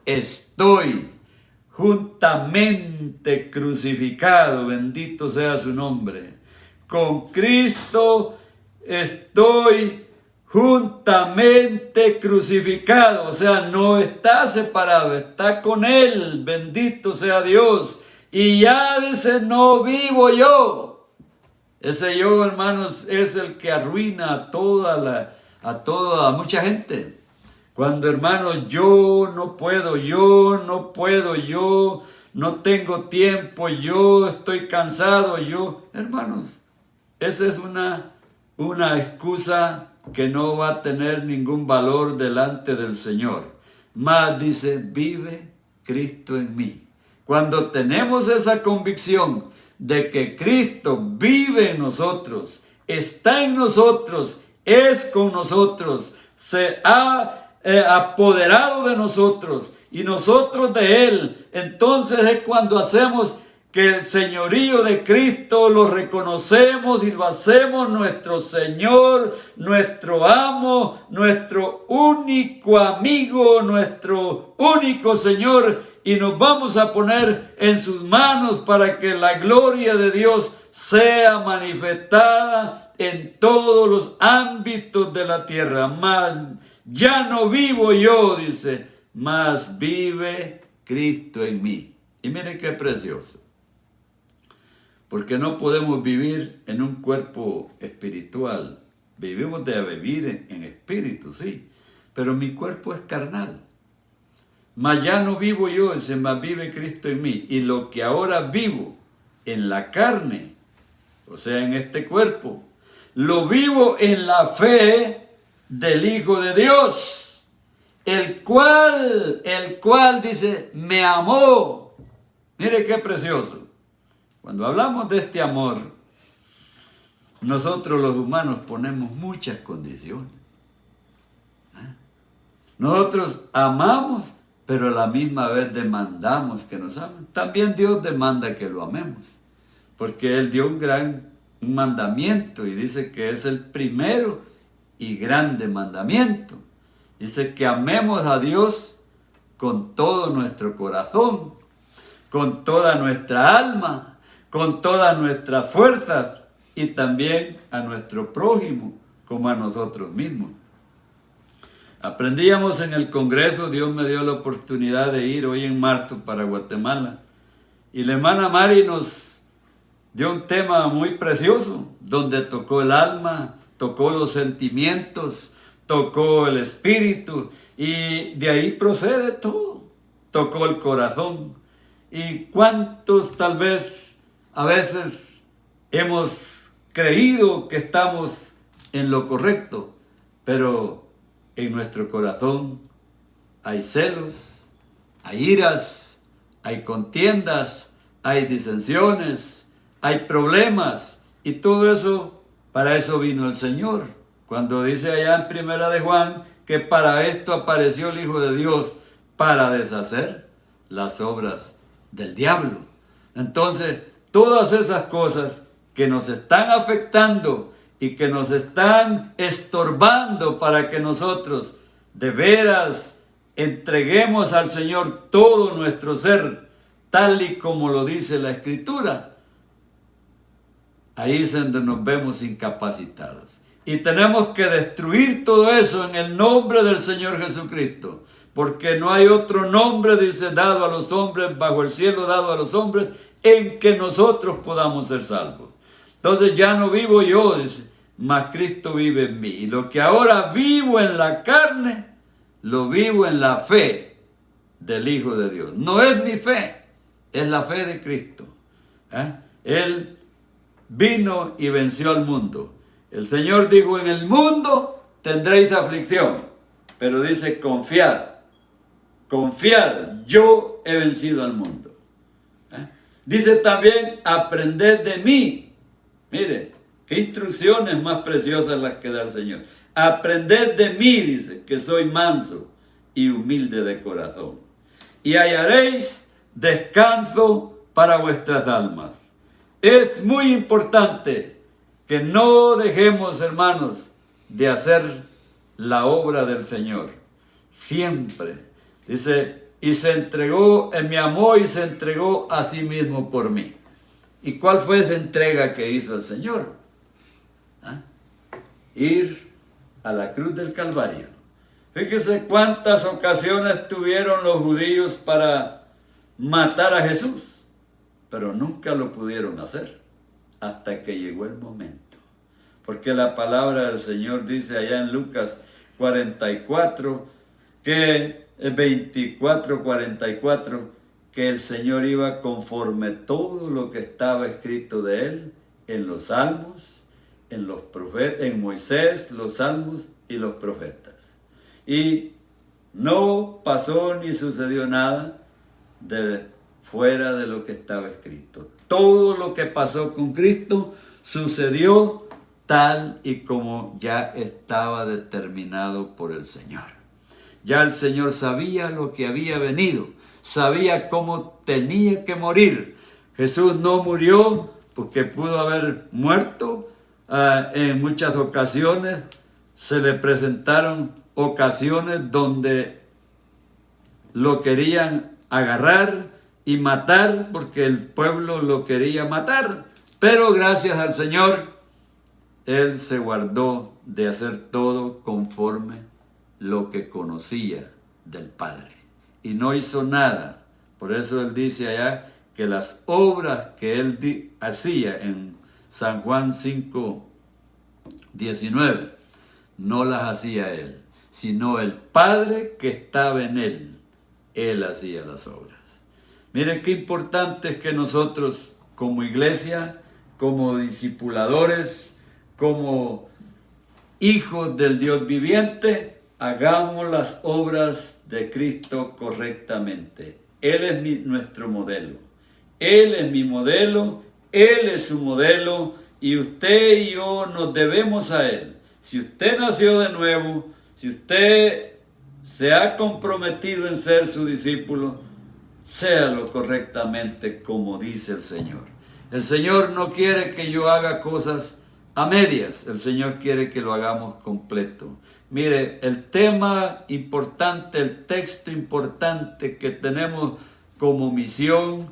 estoy juntamente crucificado, bendito sea su nombre. Con Cristo estoy juntamente crucificado, o sea, no está separado, está con Él, bendito sea Dios. Y ya dice: no vivo yo. Ese yo, hermanos, es el que arruina a mucha gente. Cuando, hermanos, yo no puedo, yo no tengo tiempo, yo estoy cansado, hermanos, esa es una excusa que no va a tener ningún valor delante del Señor. Mas dice: vive Cristo en mí. Cuando tenemos esa convicción de que Cristo vive en nosotros, está en nosotros, es con nosotros, se ha apoderado de nosotros y nosotros de Él, entonces es cuando hacemos que el señorío de Cristo lo reconocemos y lo hacemos nuestro Señor, nuestro amo, nuestro único amigo, nuestro único Señor, y nos vamos a poner en sus manos para que la gloria de Dios sea manifestada en todos los ámbitos de la tierra. Mas ya no vivo yo, dice, mas vive Cristo en mí. Y mire qué precioso. Porque no podemos vivir en un cuerpo espiritual. Vivimos de vivir en espíritu, sí, pero mi cuerpo es carnal. Mas ya no vivo yo, mas vive Cristo en mí. Y lo que ahora vivo en la carne, o sea, en este cuerpo, lo vivo en la fe del Hijo de Dios, el cual dice, me amó. Mire qué precioso. Cuando hablamos de este amor, nosotros los humanos ponemos muchas condiciones. Nosotros amamos, pero a la misma vez demandamos que nos amen. También Dios demanda que lo amemos, porque Él dio un mandamiento y dice que es el primero y grande mandamiento. Dice que amemos a Dios con todo nuestro corazón, con toda nuestra alma, con todas nuestras fuerzas y también a nuestro prójimo como a nosotros mismos. Aprendíamos en el Congreso, Dios me dio la oportunidad de ir hoy en marzo para Guatemala, y la hermana Mari nos dio un tema muy precioso, donde tocó el alma, tocó los sentimientos, tocó el espíritu, y de ahí procede todo. Tocó el corazón. ¿Y cuántos tal vez a veces hemos creído que estamos en lo correcto, pero en nuestro corazón hay celos, hay iras, hay contiendas, hay disensiones, hay problemas, y todo eso, para eso vino el Señor. Cuando dice allá en Primera de Juan que para esto apareció el Hijo de Dios, para deshacer las obras del diablo. Entonces, todas esas cosas que nos están afectando y que nos están estorbando para que nosotros de veras entreguemos al Señor todo nuestro ser, tal y como lo dice la Escritura, ahí es donde nos vemos incapacitados. Y tenemos que destruir todo eso en el nombre del Señor Jesucristo, porque no hay otro nombre, dice, dado a los hombres, bajo el cielo dado a los hombres, en que nosotros podamos ser salvos. Entonces ya no vivo yo, dice, mas Cristo vive en mí. Y lo que ahora vivo en la carne, lo vivo en la fe del Hijo de Dios. No es mi fe, es la fe de Cristo. Él vino y venció al mundo. El Señor dijo, en el mundo tendréis aflicción, pero dice, confiad, confiad, yo he vencido al mundo. Dice también, aprended de mí. Mire, qué instrucciones más preciosas las que da el Señor. Aprended de mí, dice, que soy manso y humilde de corazón, y hallaréis descanso para vuestras almas. Es muy importante que no dejemos, hermanos, de hacer la obra del Señor. Siempre. Dice, y se entregó, me amó y se entregó a sí mismo por mí. ¿Y cuál fue esa entrega que hizo el Señor? Ir a la cruz del Calvario. Fíjese cuántas ocasiones tuvieron los judíos para matar a Jesús, pero nunca lo pudieron hacer hasta que llegó el momento. Porque la palabra del Señor dice allá en Lucas 44, que 24:44, que el Señor iba conforme todo lo que estaba escrito de él en los salmos, en los profetas, en Moisés, los salmos y los profetas. Y no pasó ni sucedió nada fuera de lo que estaba escrito. Todo lo que pasó con Cristo sucedió tal y como ya estaba determinado por el Señor. Ya el Señor sabía lo que había venido, sabía cómo tenía que morir. Jesús no murió porque pudo haber muerto. En muchas ocasiones se le presentaron ocasiones donde lo querían agarrar y matar porque el pueblo lo quería matar. Pero gracias al Señor, Él se guardó de hacer todo conforme lo que conocía del Padre. Y no hizo nada. Por eso Él dice allá que las obras que Él hacía en San Juan 5:19, no las hacía Él, sino el Padre que estaba en Él. Él hacía las obras. Miren qué importante es que nosotros como iglesia, como discipuladores, como hijos del Dios viviente, hagamos las obras de Cristo correctamente. Él es nuestro modelo. Él es mi modelo, Él es su modelo, y usted y yo nos debemos a Él. Si usted nació de nuevo, si usted se ha comprometido en ser su discípulo, séalo correctamente como dice el Señor. El Señor no quiere que yo haga cosas a medias, el Señor quiere que lo hagamos completo. Mire, el tema importante, el texto importante que tenemos como misión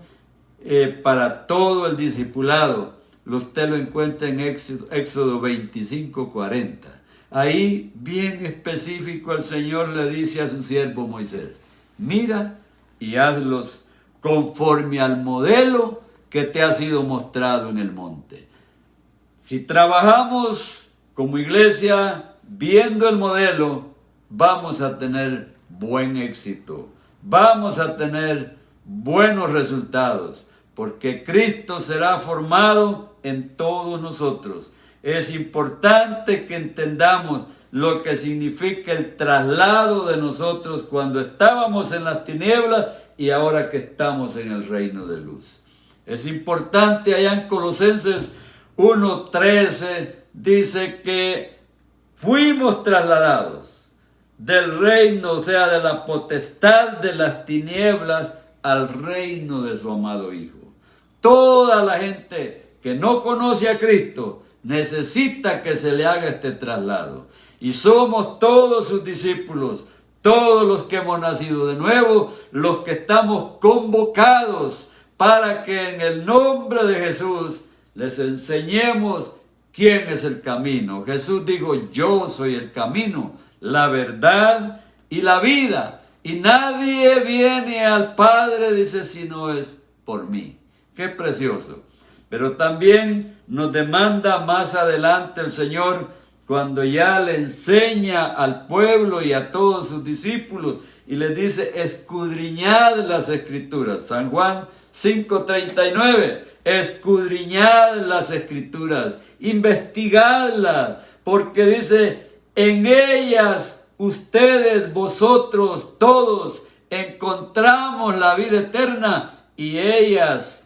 para todo el discipulado, usted lo encuentra en Éxodo 25:40. Ahí, bien específico, el Señor le dice a su siervo Moisés, mira y hazlos conforme al modelo que te ha sido mostrado en el monte. Si trabajamos como iglesia viendo el modelo, vamos a tener buen éxito, vamos a tener buenos resultados, porque Cristo será formado en todos nosotros. Es importante que entendamos lo que significa el traslado de nosotros cuando estábamos en las tinieblas y ahora que estamos en el reino de luz. Es importante, allá en Colosenses 1:13 dice que fuimos trasladados del reino, o sea, de la potestad de las tinieblas al reino de su amado Hijo. Toda la gente que no conoce a Cristo necesita que se le haga este traslado. Y somos todos sus discípulos, todos los que hemos nacido de nuevo, los que estamos convocados para que en el nombre de Jesús les enseñemos quién es el camino. Jesús dijo, yo soy el camino, la verdad y la vida. Y nadie viene al Padre, dice, si no es por mí. Qué precioso. Pero también nos demanda más adelante el Señor, cuando ya le enseña al pueblo y a todos sus discípulos, y les dice, escudriñad las Escrituras. San Juan 5:39, escudriñad las Escrituras, investigadlas, porque dice, en ellas ustedes, vosotros, todos, encontramos la vida eterna, y ellas,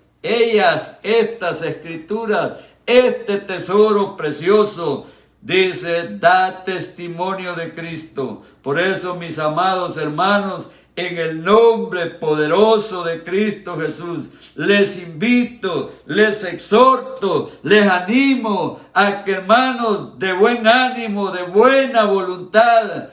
estas Escrituras, este tesoro precioso, dice, da testimonio de Cristo. Por eso, mis amados hermanos, en el nombre poderoso de Cristo Jesús, les invito, les exhorto, les animo a que, hermanos, de buen ánimo, de buena voluntad,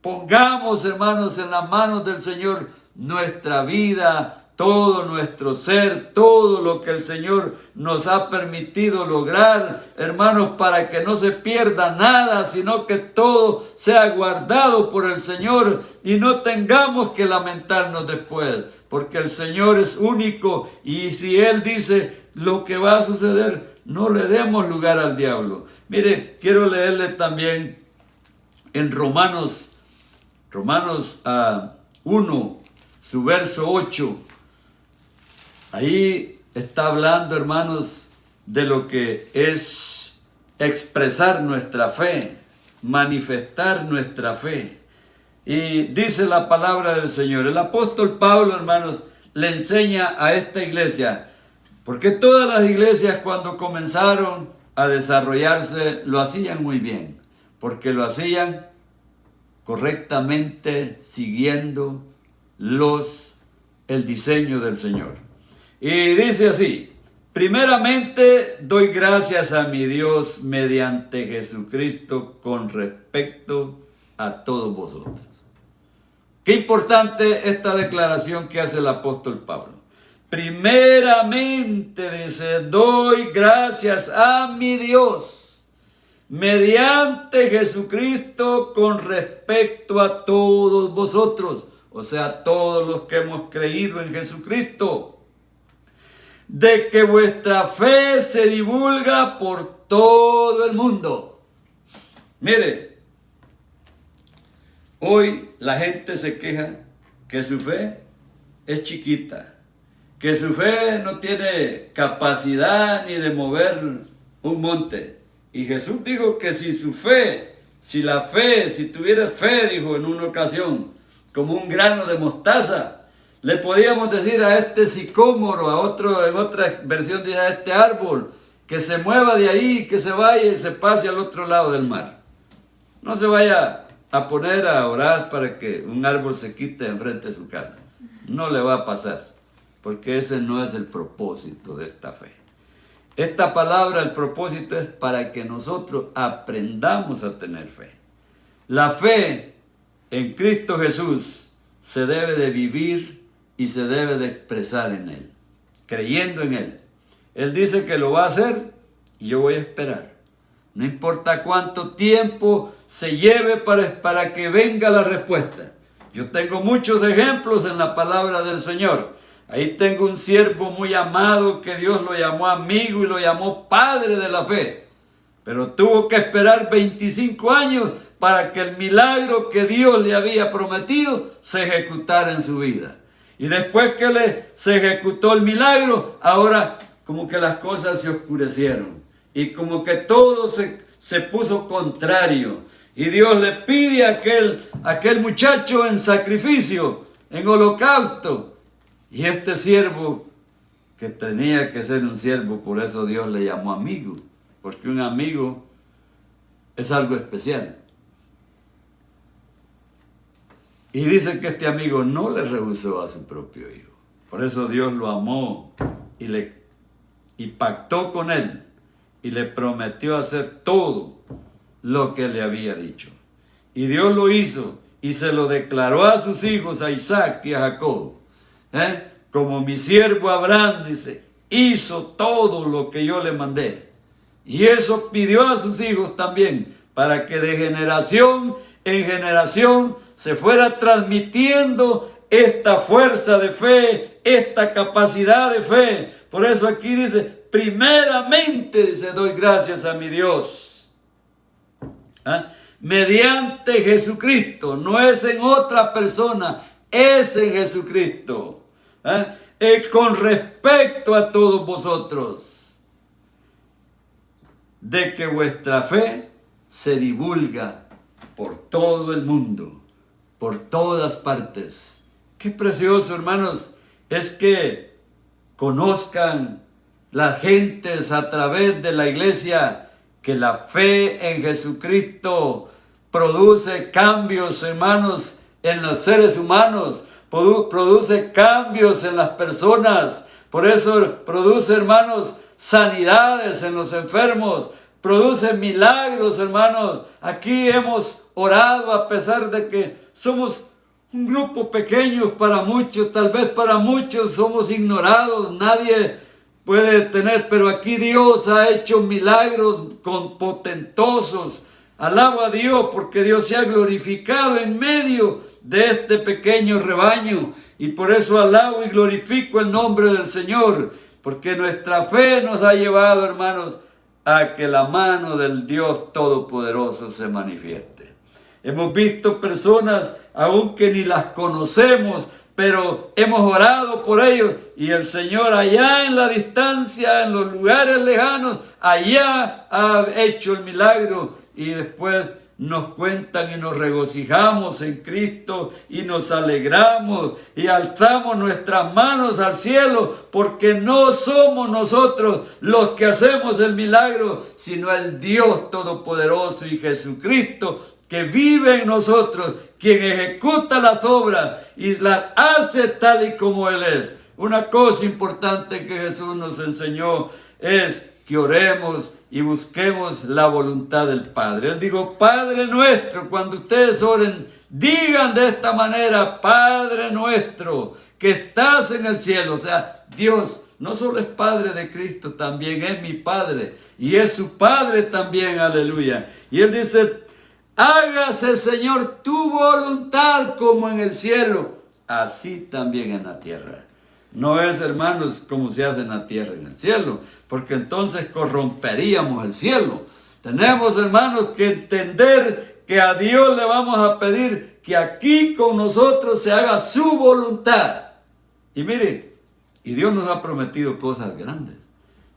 pongamos, hermanos, en las manos del Señor nuestra vida, todo nuestro ser, todo lo que el Señor nos ha permitido lograr, hermanos, para que no se pierda nada, sino que todo sea guardado por el Señor y no tengamos que lamentarnos después, porque el Señor es único y si Él dice lo que va a suceder, no le demos lugar al diablo. Mire, quiero leerle también en Romanos 1, su verso 8. Ahí está hablando, hermanos, de lo que es expresar nuestra fe, manifestar nuestra fe. Y dice la palabra del Señor. El apóstol Pablo, hermanos, le enseña a esta iglesia, porque todas las iglesias cuando comenzaron a desarrollarse lo hacían muy bien, porque lo hacían correctamente siguiendo el diseño del Señor. Y dice así, primeramente doy gracias a mi Dios mediante Jesucristo con respecto a todos vosotros. Qué importante esta declaración que hace el apóstol Pablo. Primeramente dice, doy gracias a mi Dios mediante Jesucristo con respecto a todos vosotros, o sea, todos los que hemos creído en Jesucristo, de que vuestra fe se divulga por todo el mundo. Mire, hoy la gente se queja que su fe es chiquita, que su fe no tiene capacidad ni de mover un monte. Y Jesús dijo que si tuviera fe, dijo en una ocasión, como un grano de mostaza, le podíamos decir a este sicómoro, en otra versión dice a este árbol, que se mueva de ahí, que se vaya y se pase al otro lado del mar. No se vaya a poner a orar para que un árbol se quite enfrente de su casa. No le va a pasar, porque ese no es el propósito de esta fe. Esta palabra, el propósito es para que nosotros aprendamos a tener fe. La fe en Cristo Jesús se debe de vivir y se debe de expresar en Él, creyendo en Él. Él dice que lo va a hacer y yo voy a esperar. No importa cuánto tiempo se lleve para que venga la respuesta. Yo tengo muchos ejemplos en la palabra del Señor. Ahí tengo un siervo muy amado que Dios lo llamó amigo y lo llamó padre de la fe. Pero tuvo que esperar 25 años para que el milagro que Dios le había prometido se ejecutara en su vida. Y después que se ejecutó el milagro, ahora como que las cosas se oscurecieron. Y como que todo se puso contrario. Y Dios le pide a aquel muchacho en sacrificio, en holocausto. Y este siervo, que tenía que ser un siervo, por eso Dios le llamó amigo. Porque un amigo es algo especial. Y dice que este amigo no le rehusó a su propio hijo. Por eso Dios lo amó y pactó con él. Y le prometió hacer todo lo que le había dicho. Y Dios lo hizo y se lo declaró a sus hijos, a Isaac y a Jacob. Como mi siervo Abraham, dice, hizo todo lo que yo le mandé. Y eso pidió a sus hijos también, para que de generación en generación se fuera transmitiendo esta fuerza de fe, esta capacidad de fe. Por eso aquí dice, primeramente, dice, doy gracias a mi Dios. Mediante Jesucristo, no es en otra persona, es en Jesucristo. con respecto a todos vosotros, de que vuestra fe se divulga por todo el mundo, por todas partes. Qué precioso, hermanos, es que conozcan las gentes a través de la iglesia que la fe en Jesucristo produce cambios, hermanos, en los seres humanos, produce cambios en las personas. Por eso produce, hermanos, sanidades en los enfermos, produce milagros, hermanos. Aquí hemos orado a pesar de que somos un grupo pequeño para muchos, tal vez para muchos somos ignorados, nadie puede tener, pero aquí Dios ha hecho milagros potentosos. Alabo a Dios porque Dios se ha glorificado en medio de este pequeño rebaño, y por eso alabo y glorifico el nombre del Señor, porque nuestra fe nos ha llevado, hermanos, a que la mano del Dios Todopoderoso se manifieste. Hemos visto personas, aunque ni las conocemos, pero hemos orado por ellos, y el Señor allá en la distancia, en los lugares lejanos, allá ha hecho el milagro, y después nos cuentan y nos regocijamos en Cristo y nos alegramos y alzamos nuestras manos al cielo, porque no somos nosotros los que hacemos el milagro, sino el Dios Todopoderoso y Jesucristo que vive en nosotros, quien ejecuta las obras y las hace tal y como Él es. Una cosa importante que Jesús nos enseñó es que oremos y busquemos la voluntad del Padre. Él dijo: Padre nuestro. Cuando ustedes oren, digan de esta manera: Padre nuestro que estás en el cielo. O sea, Dios no solo es Padre de Cristo, también es mi Padre y es su Padre también, aleluya. Y Él dice: hágase, Señor, tu voluntad como en el cielo, así también en la tierra. No es, hermanos, como se hace en la tierra, en el cielo, porque entonces corromperíamos el cielo. Tenemos, hermanos, que entender que a Dios le vamos a pedir que aquí con nosotros se haga su voluntad. Y mire, y Dios nos ha prometido cosas grandes.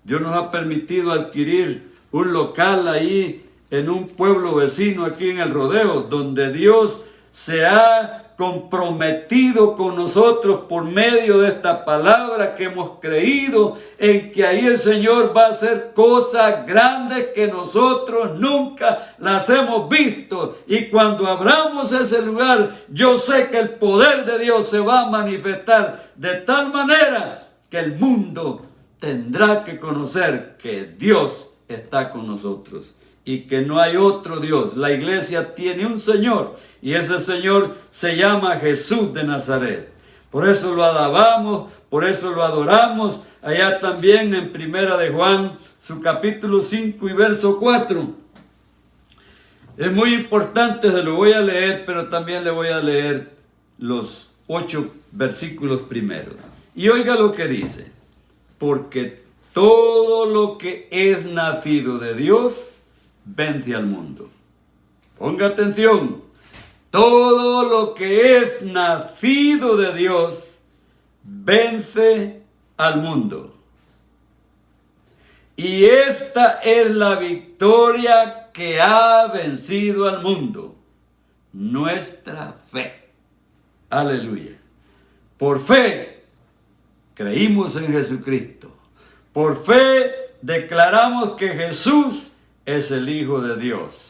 Dios nos ha permitido adquirir un local ahí en un pueblo vecino aquí en el Rodeo, donde Dios se ha comprometido con nosotros por medio de esta palabra, que hemos creído en que ahí el Señor va a hacer cosas grandes que nosotros nunca las hemos visto. Y cuando abramos ese lugar, yo sé que el poder de Dios se va a manifestar de tal manera que el mundo tendrá que conocer que Dios está con nosotros y que no hay otro Dios. La iglesia tiene un Señor, y ese Señor se llama Jesús de Nazaret. Por eso lo alabamos, por eso lo adoramos. Allá también en Primera de Juan, su capítulo 5 y verso 4. Es muy importante, se lo voy a leer, pero también le voy a leer los 8 versículos primeros. Y oiga lo que dice: porque todo lo que es nacido de Dios vence al mundo. Ponga atención. Todo lo que es nacido de Dios vence al mundo. Y esta es la victoria que ha vencido al mundo: nuestra fe. Aleluya. Por fe creímos en Jesucristo. Por fe declaramos que Jesús es el Hijo de Dios.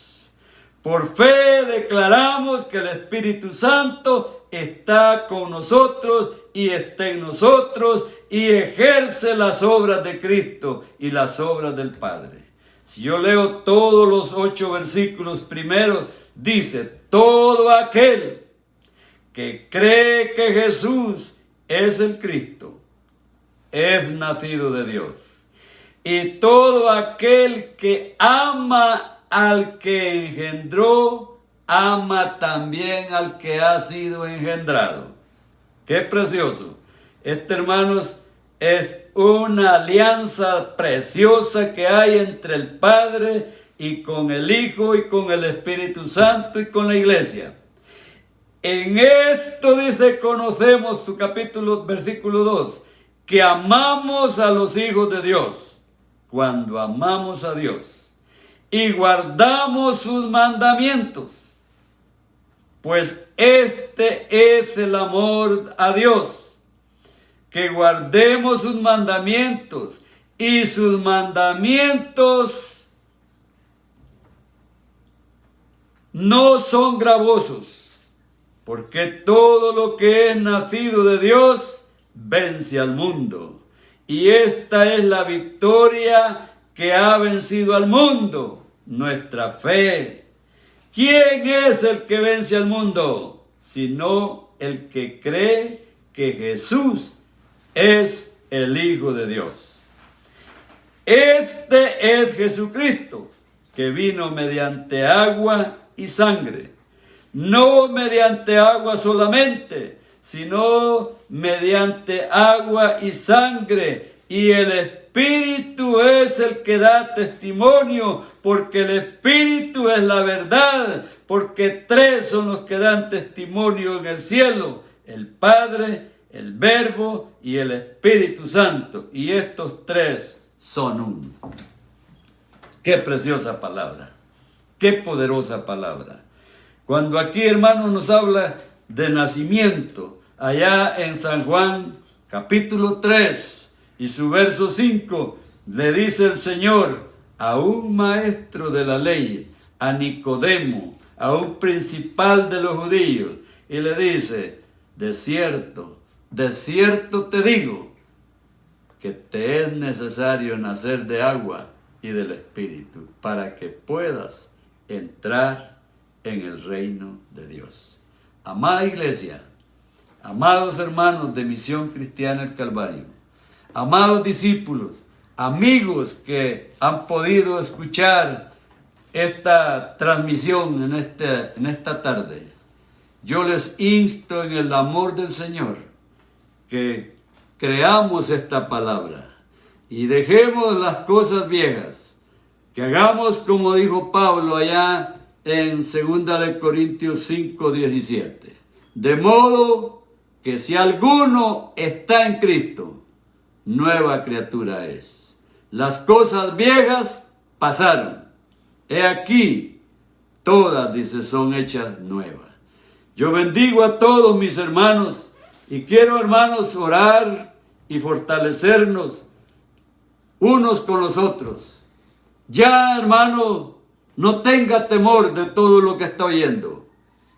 Por fe declaramos que el Espíritu Santo está con nosotros y está en nosotros y ejerce las obras de Cristo y las obras del Padre. Si yo leo todos los 8 versículos primeros, dice: todo aquel que cree que Jesús es el Cristo es nacido de Dios. Y todo aquel que ama al que engendró, ama también al que ha sido engendrado. ¡Qué precioso! Hermanos, es una alianza preciosa que hay entre el Padre y con el Hijo y con el Espíritu Santo y con la iglesia. En esto dice: conocemos, su capítulo, versículo 2, que amamos a los hijos de Dios, cuando amamos a Dios y guardamos sus mandamientos, pues este es el amor a Dios, que guardemos sus mandamientos, y sus mandamientos no son gravosos, porque todo lo que es nacido de Dios vence al mundo. Y esta es la victoria que ha vencido al mundo, nuestra fe. ¿Quién es el que vence al mundo? Sino el que cree que Jesús es el Hijo de Dios. Este es Jesucristo, que vino mediante agua y sangre, no mediante agua solamente, sino mediante agua y sangre, y el Espíritu es el que da testimonio, porque el Espíritu es la verdad, porque tres son los que dan testimonio en el cielo: el Padre, el Verbo y el Espíritu Santo, y estos tres son uno. Qué preciosa palabra, qué poderosa palabra. Cuando aquí, hermanos, nos habla de nacimiento, allá en San Juan capítulo 3 y su verso 5, le dice el Señor a un maestro de la ley, a Nicodemo, a un principal de los judíos, y le dice: de cierto te digo, que te es necesario nacer de agua y del Espíritu para que puedas entrar en el reino de Dios. Amada iglesia, amados hermanos de Misión Cristiana El Calvario, amados discípulos, amigos que han podido escuchar esta transmisión en esta tarde, yo les insto en el amor del Señor que creamos esta palabra y dejemos las cosas viejas, que hagamos como dijo Pablo allá en 2 Corintios 5:17, de modo que si alguno está en Cristo, nueva criatura es. Las cosas viejas pasaron, he aquí, todas, dice, son hechas nuevas. Yo bendigo a todos mis hermanos y quiero, hermanos, orar y fortalecernos unos con los otros. Ya, hermano, no tenga temor de todo lo que está oyendo.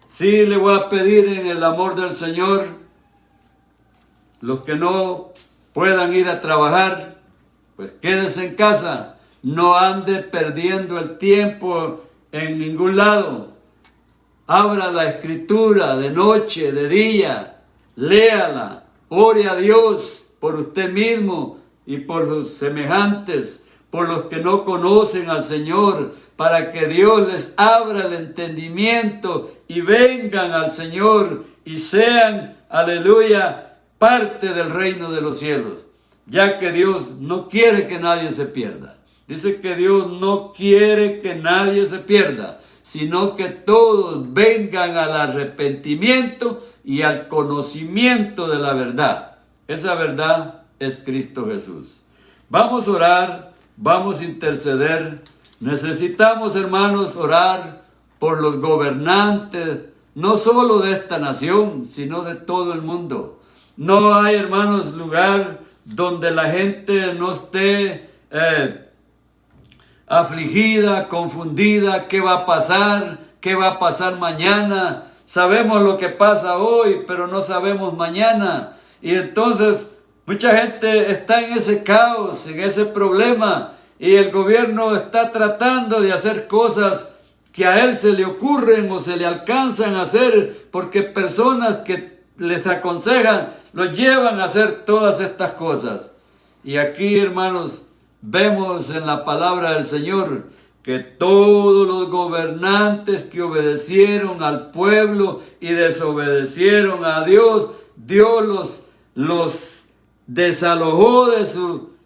Sí, le voy a pedir en el amor del Señor, los que no puedan ir a trabajar, pues quédese en casa. No ande perdiendo el tiempo en ningún lado. Abra la Escritura de noche, de día, léala, ore a Dios por usted mismo y por sus semejantes, por los que no conocen al Señor, para que Dios les abra el entendimiento y vengan al Señor y sean, aleluya, parte del reino de los cielos, ya que Dios no quiere que nadie se pierda. Dice que Dios no quiere que nadie se pierda, sino que todos vengan al arrepentimiento y al conocimiento de la verdad. Esa verdad es Cristo Jesús. Vamos a orar, vamos a interceder. Necesitamos, hermanos, orar por los gobernantes, no solo de esta nación, sino de todo el mundo. No hay, hermanos, lugar donde la gente no esté afligida, confundida. ¿Qué va a pasar? ¿Qué va a pasar mañana? Sabemos lo que pasa hoy, pero no sabemos mañana. Y entonces mucha gente está en ese caos, en ese problema, y el gobierno está tratando de hacer cosas que a él se le ocurren o se le alcanzan a hacer, porque personas que les aconsejan los llevan a hacer todas estas cosas. Y aquí, hermanos, vemos en la palabra del Señor que todos los gobernantes que obedecieron al pueblo y desobedecieron a Dios, Dios los desalojó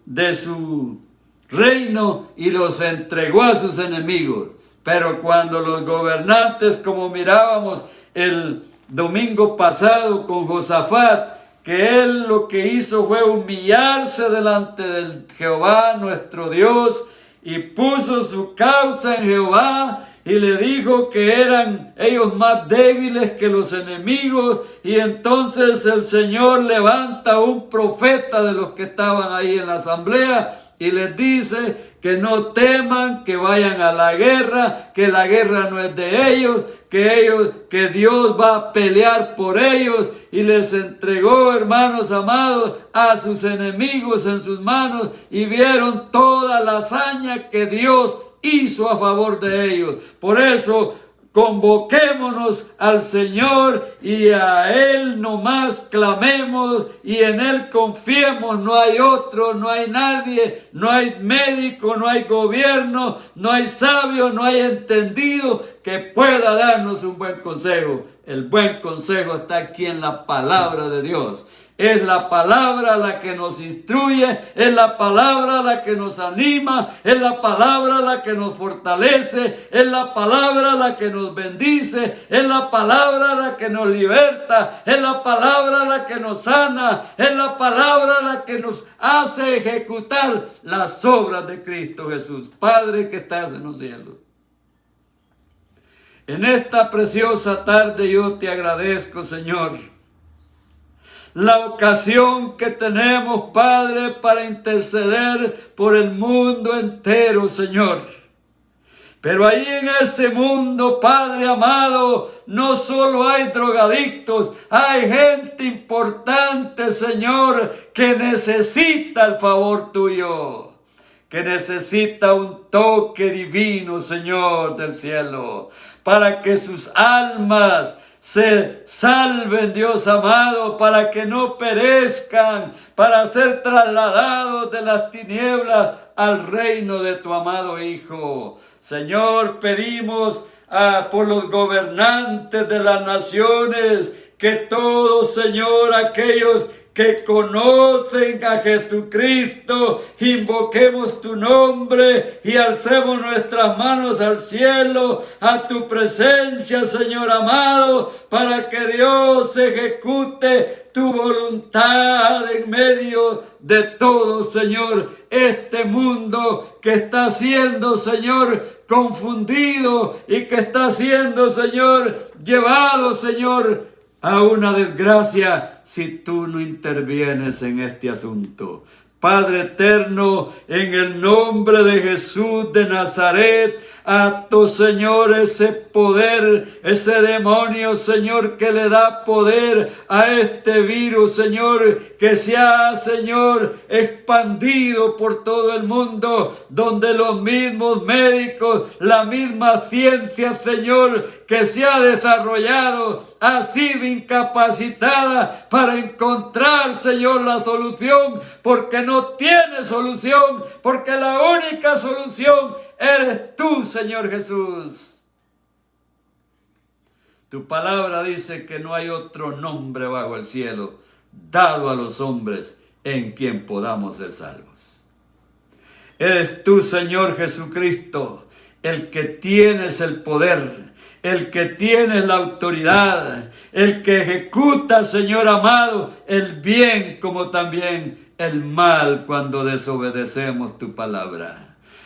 de su reino y los entregó a sus enemigos. Pero cuando los gobernantes, como mirábamos el domingo pasado con Josafat, que él lo que hizo fue humillarse delante de Jehová nuestro Dios y puso su causa en Jehová y le dijo que eran ellos más débiles que los enemigos, y entonces el Señor levanta un profeta de los que estaban ahí en la asamblea y les dice que no teman, que vayan a la guerra, que la guerra no es de ellos, que Dios va a pelear por ellos, y les entregó, hermanos amados, a sus enemigos en sus manos, y vieron toda la hazaña que Dios hizo a favor de ellos. Por eso convoquémonos al Señor y a Él nomás clamemos y en Él confiemos. No hay otro, no hay nadie, no hay médico, no hay gobierno, no hay sabio, no hay entendido que pueda darnos un buen consejo. El buen consejo está aquí en la palabra de Dios. Es la palabra la que nos instruye, es la palabra la que nos anima, es la palabra la que nos fortalece, es la palabra la que nos bendice, es la palabra la que nos liberta, es la palabra la que nos sana, es la palabra la que nos hace ejecutar las obras de Cristo Jesús. Padre que estás en los cielos, en esta preciosa tarde yo te agradezco, Señor, la ocasión que tenemos, Padre, para interceder por el mundo entero, Señor. Pero ahí en ese mundo, Padre amado, no solo hay drogadictos, hay gente importante, Señor, que necesita el favor tuyo, que necesita un toque divino, Señor del cielo, para que sus almas se salven, Dios amado, para que no perezcan, para ser trasladados de las tinieblas al reino de tu amado Hijo. Señor, pedimos por los gobernantes de las naciones, que todos, Señor, aquellos que conocen a Jesucristo, invoquemos tu nombre y alcemos nuestras manos al cielo, a tu presencia, Señor amado, para que Dios ejecute tu voluntad en medio de todo, Señor, este mundo que está siendo, Señor, confundido y que está siendo, Señor, llevado, Señor, a una desgracia si tú no intervienes en este asunto. Padre eterno, en el nombre de Jesús de Nazaret, ato, Señor, ese poder, ese demonio, Señor, que le da poder a este virus, Señor, que se ha, Señor, expandido por todo el mundo, donde los mismos médicos, la misma ciencia, Señor, que se ha desarrollado, ha sido incapacitada para encontrar, Señor, la solución, porque no tiene solución, porque la única solución eres tú, Señor Jesús. Tu palabra dice que no hay otro nombre bajo el cielo dado a los hombres en quien podamos ser salvos. Eres tú, Señor Jesucristo, el que tienes el poder, el que tienes la autoridad, el que ejecuta, Señor amado, el bien como también el mal cuando desobedecemos tu palabra.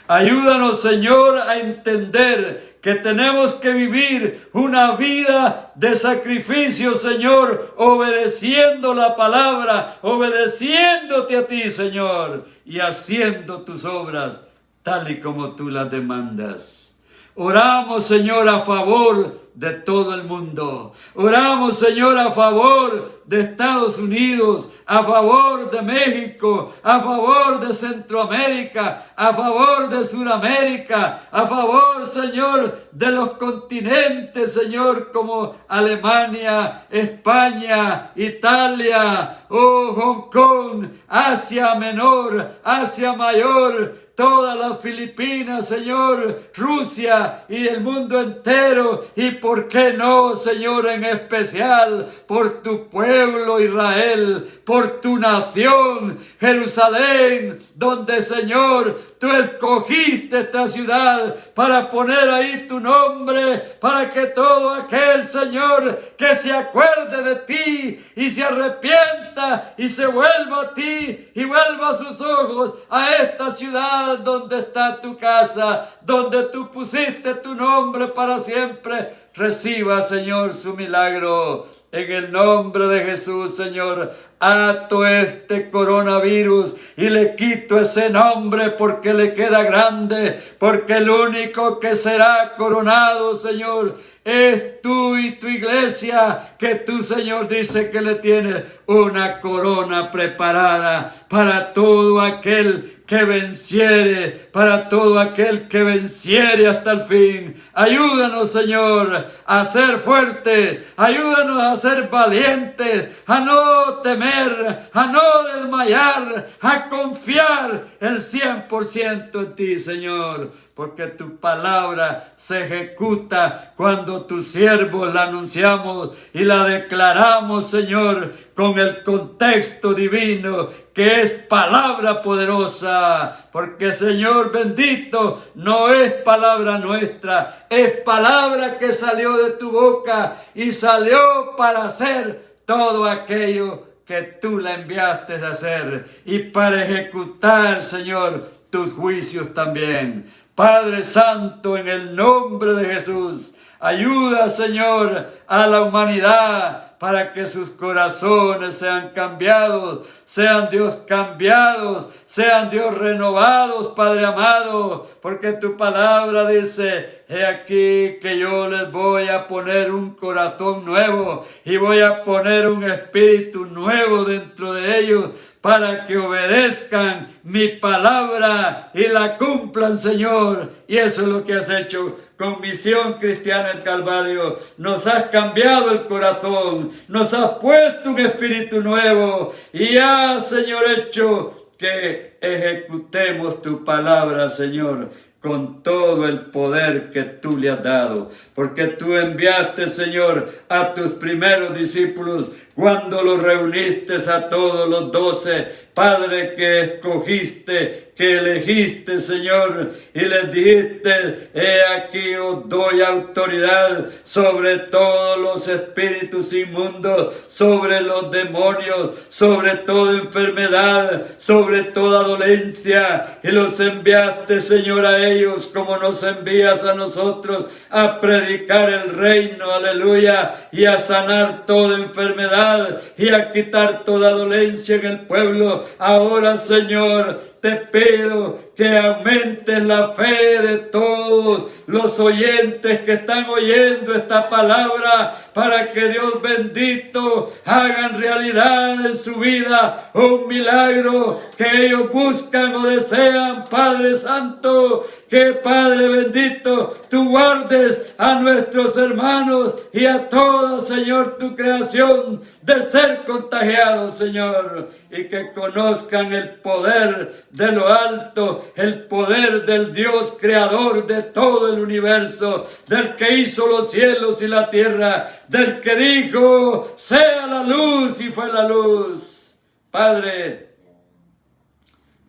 Ayúdanos, Señor, a entender que tenemos que vivir una vida de sacrificio, Señor, obedeciendo la palabra, obedeciéndote a ti, Señor, y haciendo tus obras tal y como tú las demandas. Oramos, Señor, a favor de todo el mundo. Oramos, Señor, a favor de Estados Unidos, a favor de México, a favor de Centroamérica, a favor de Sudamérica, a favor, Señor, de los continentes, Señor, como Alemania, España, Italia, Hong Kong, Asia Menor, Asia Mayor, todas las Filipinas, Señor, Rusia y el mundo entero, y por qué no, Señor, en especial por tu pueblo Israel, por tu nación, Jerusalén, donde, Señor, tú escogiste esta ciudad para poner ahí tu nombre, para que todo aquel, Señor, que se acuerde de ti y se arrepienta y se vuelva a ti y vuelva sus ojos a esta ciudad donde está tu casa, donde tú pusiste tu nombre para siempre, reciba, Señor, su milagro. En el nombre de Jesús, Señor, ato este coronavirus y le quito ese nombre porque le queda grande, porque el único que será coronado, Señor, es tú y tu iglesia, que tú, Señor, dice que le tienes una corona preparada para todo aquel que venciere, para todo aquel que venciere hasta el fin. Ayúdanos, Señor, a ser fuertes, ayúdanos a ser valientes, a no temer, a no desmayar, a confiar el 100% en ti, Señor, porque tu palabra se ejecuta cuando tus siervos la anunciamos y la declaramos, Señor, con el contexto divino, que es palabra poderosa, porque, Señor bendito, no es palabra nuestra, es palabra que salió de tu boca y salió para hacer todo aquello que tú la enviaste a hacer y para ejecutar, Señor, tus juicios también. Padre Santo, en el nombre de Jesús, ayuda, Señor, a la humanidad para que sus corazones sean cambiados, sean, Dios, cambiados, sean, Dios, renovados, Padre amado, porque tu palabra dice: he aquí que yo les voy a poner un corazón nuevo y voy a poner un espíritu nuevo dentro de ellos, para que obedezcan mi palabra y la cumplan, Señor. Y eso es lo que has hecho con Misión Cristiana El Calvario. Nos has cambiado el corazón, nos has puesto un espíritu nuevo y has, Señor, hecho que ejecutemos tu palabra, Señor, con todo el poder que tú le has dado, porque tú enviaste, Señor, a tus primeros discípulos cuando los reuniste a todos los 12, Padre, que escogiste, que elegiste, Señor, y les dijiste: he aquí os doy autoridad sobre todos los espíritus inmundos, sobre los demonios, sobre toda enfermedad, sobre toda dolencia, y los enviaste, Señor, a ellos como nos envías a nosotros a predicar el reino, aleluya, y a sanar toda enfermedad y a quitar toda dolencia en el pueblo. Ahora, Señor, te pido que aumentes la fe de todos los oyentes que están oyendo esta palabra, para que, Dios bendito, hagan realidad en su vida un milagro que ellos buscan o desean, Padre Santo. Que, Padre bendito, tú guardes a nuestros hermanos y a toda, Señor, tu creación de ser contagiados, Señor, y que conozcan el poder de lo alto, el poder del Dios creador de todo el universo, del que hizo los cielos y la tierra, del que dijo: sea la luz, y fue la luz. Padre,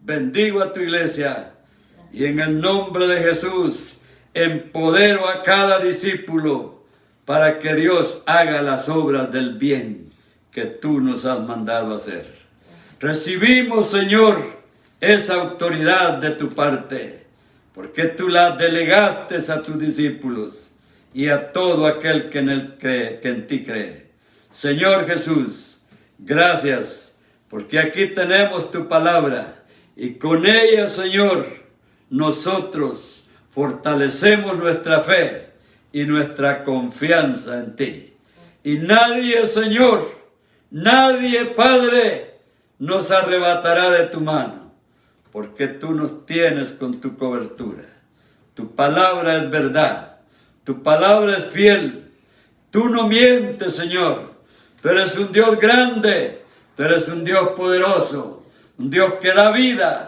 bendigo a tu iglesia. Y en el nombre de Jesús, empodero a cada discípulo para que Dios haga las obras del bien que tú nos has mandado hacer. Recibimos, Señor, esa autoridad de tu parte, porque tú la delegaste a tus discípulos y a todo aquel que en ti cree. Señor Jesús, gracias, porque aquí tenemos tu palabra y con ella, Señor, nosotros fortalecemos nuestra fe y nuestra confianza en ti. Y nadie, Señor, nadie, Padre, nos arrebatará de tu mano, porque tú nos tienes con tu cobertura. Tu palabra es verdad, tu palabra es fiel, tú no mientes, Señor. Tú eres un Dios grande, tú eres un Dios poderoso, un Dios que da vida,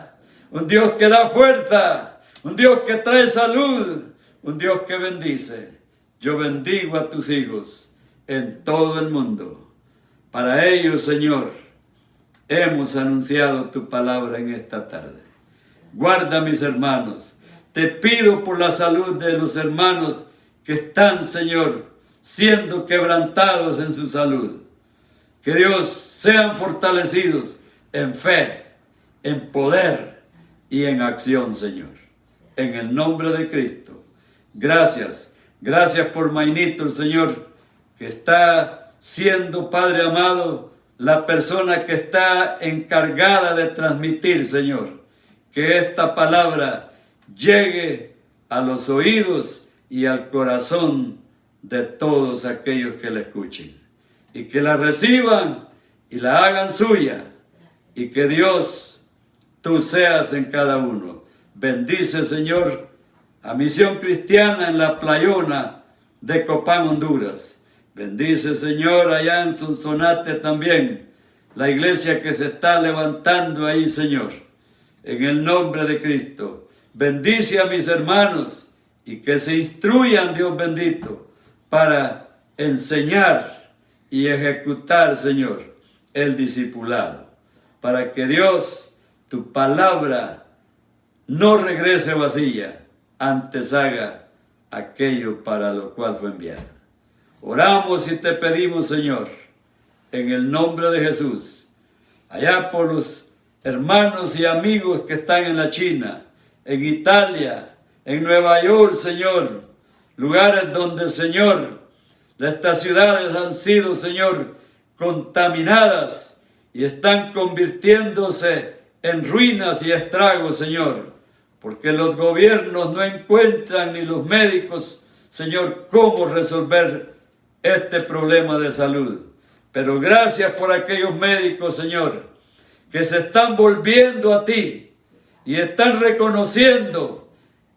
un Dios que da fuerza, un Dios que trae salud, un Dios que bendice. Yo bendigo a tus hijos en todo el mundo. Para ellos, Señor, hemos anunciado tu palabra en esta tarde. Guarda a mis hermanos, Te pido por la salud de los hermanos que están, Señor, siendo quebrantados en su salud. Que Dios sean fortalecidos en fe, en poder y en acción, Señor. En el nombre de Cristo. Gracias. Gracias por Mainito, el Señor, que está siendo, Padre amado, la persona que está encargada de transmitir, Señor, que esta palabra llegue a los oídos y al corazón de todos aquellos que la escuchen, y que la reciban y la hagan suya, y que Dios, tú seas en cada uno. Bendice, Señor, a Misión Cristiana en la Playona de Copán, Honduras. Bendice, Señor, allá en Sonsonate también, la iglesia que se está levantando ahí, Señor. En el nombre de Cristo. Bendice a mis hermanos y que se instruyan, Dios bendito, para enseñar y ejecutar, Señor, el discipulado. Para que Dios, tu palabra, no regrese vacía, antes haga aquello para lo cual fue enviada. Oramos y te pedimos, Señor, en el nombre de Jesús, allá por los hermanos y amigos que están en la China, en Italia, en Nueva York, Señor, lugares donde, Señor, estas ciudades han sido, Señor, contaminadas y están convirtiéndose en ruinas y estragos, Señor, porque los gobiernos no encuentran ni los médicos, Señor, cómo resolver este problema de salud. Pero gracias por aquellos médicos, Señor, que se están volviendo a ti y están reconociendo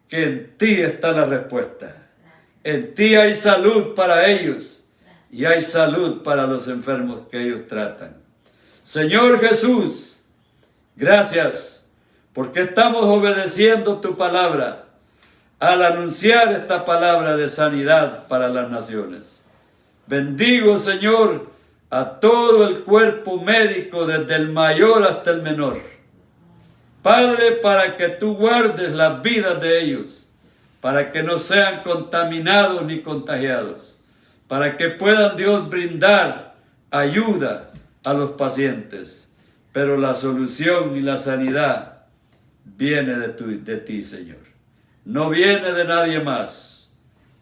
que en ti está la respuesta. En ti hay salud para ellos y hay salud para los enfermos que ellos tratan. Señor Jesús, gracias porque estamos obedeciendo tu palabra al anunciar esta palabra de sanidad para las naciones. Bendigo, Señor, a todo el cuerpo médico, desde el mayor hasta el menor. Padre, para que tú guardes las vidas de ellos, para que no sean contaminados ni contagiados, para que puedan, Dios, brindar ayuda a los pacientes. Pero la solución y la sanidad viene de ti, Señor. No viene de nadie más,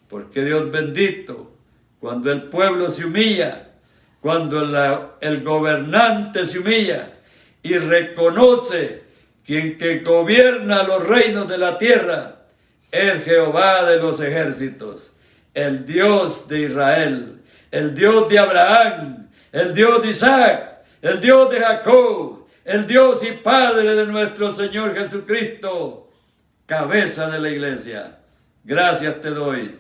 porque Dios bendito, cuando el pueblo se humilla, cuando el gobernante se humilla y reconoce quien que gobierna los reinos de la tierra es Jehová de los ejércitos, el Dios de Israel, el Dios de Abraham, el Dios de Isaac, el Dios de Jacob, el Dios y Padre de nuestro Señor Jesucristo, cabeza de la iglesia. Gracias te doy,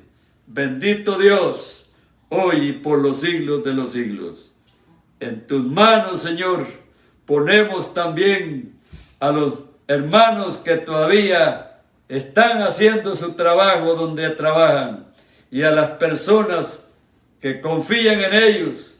bendito Dios, hoy y por los siglos de los siglos. En tus manos, Señor, ponemos también a los hermanos que todavía están haciendo su trabajo donde trabajan, y a las personas que confían en ellos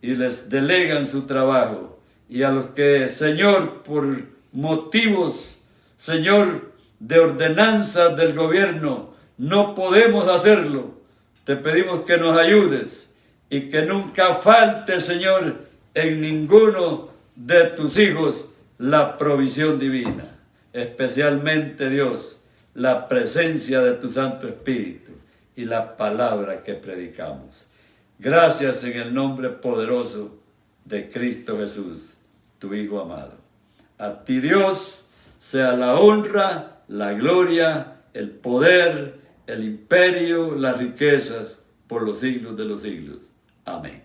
y les delegan su trabajo, y a los que, Señor, por motivos, Señor, de ordenanzas del gobierno, no podemos hacerlo. Te pedimos que nos ayudes y que nunca falte, Señor, en ninguno de tus hijos la provisión divina. Especialmente, Dios, la presencia de tu Santo Espíritu y la palabra que predicamos. Gracias en el nombre poderoso de Cristo Jesús, tu Hijo amado. A ti, Dios, sea la honra, la gloria, el poder, el imperio, las riquezas, por los siglos de los siglos. Amén.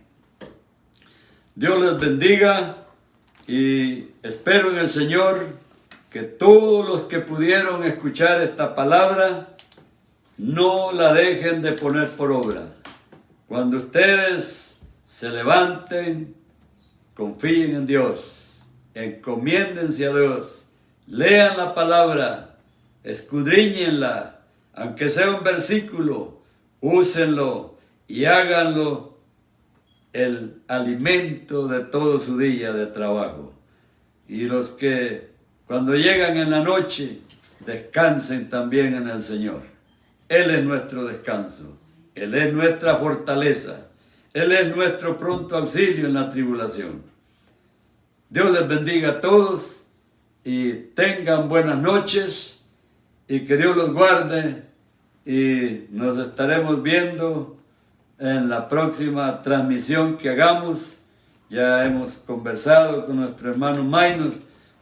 Dios les bendiga y espero en el Señor que todos los que pudieron escuchar esta palabra no la dejen de poner por obra. Cuando ustedes se levanten, confíen en Dios, encomiéndense a Dios, lean la palabra, escudriñenla, aunque sea un versículo, úsenlo y háganlo el alimento de todo su día de trabajo. Y los que cuando llegan en la noche descansen también en el Señor. Él es nuestro descanso, Él es nuestra fortaleza, Él es nuestro pronto auxilio en la tribulación. Dios les bendiga a todos y tengan buenas noches y que Dios los guarde y nos estaremos viendo en la próxima transmisión que hagamos. Ya hemos conversado con nuestro hermano Maynor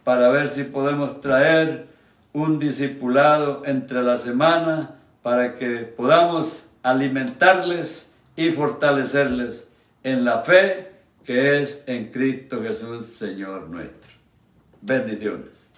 para ver si podemos traer un discipulado entre la semana para que podamos alimentarles y fortalecerles en la fe que es en Cristo Jesús, Señor nuestro. Bendiciones.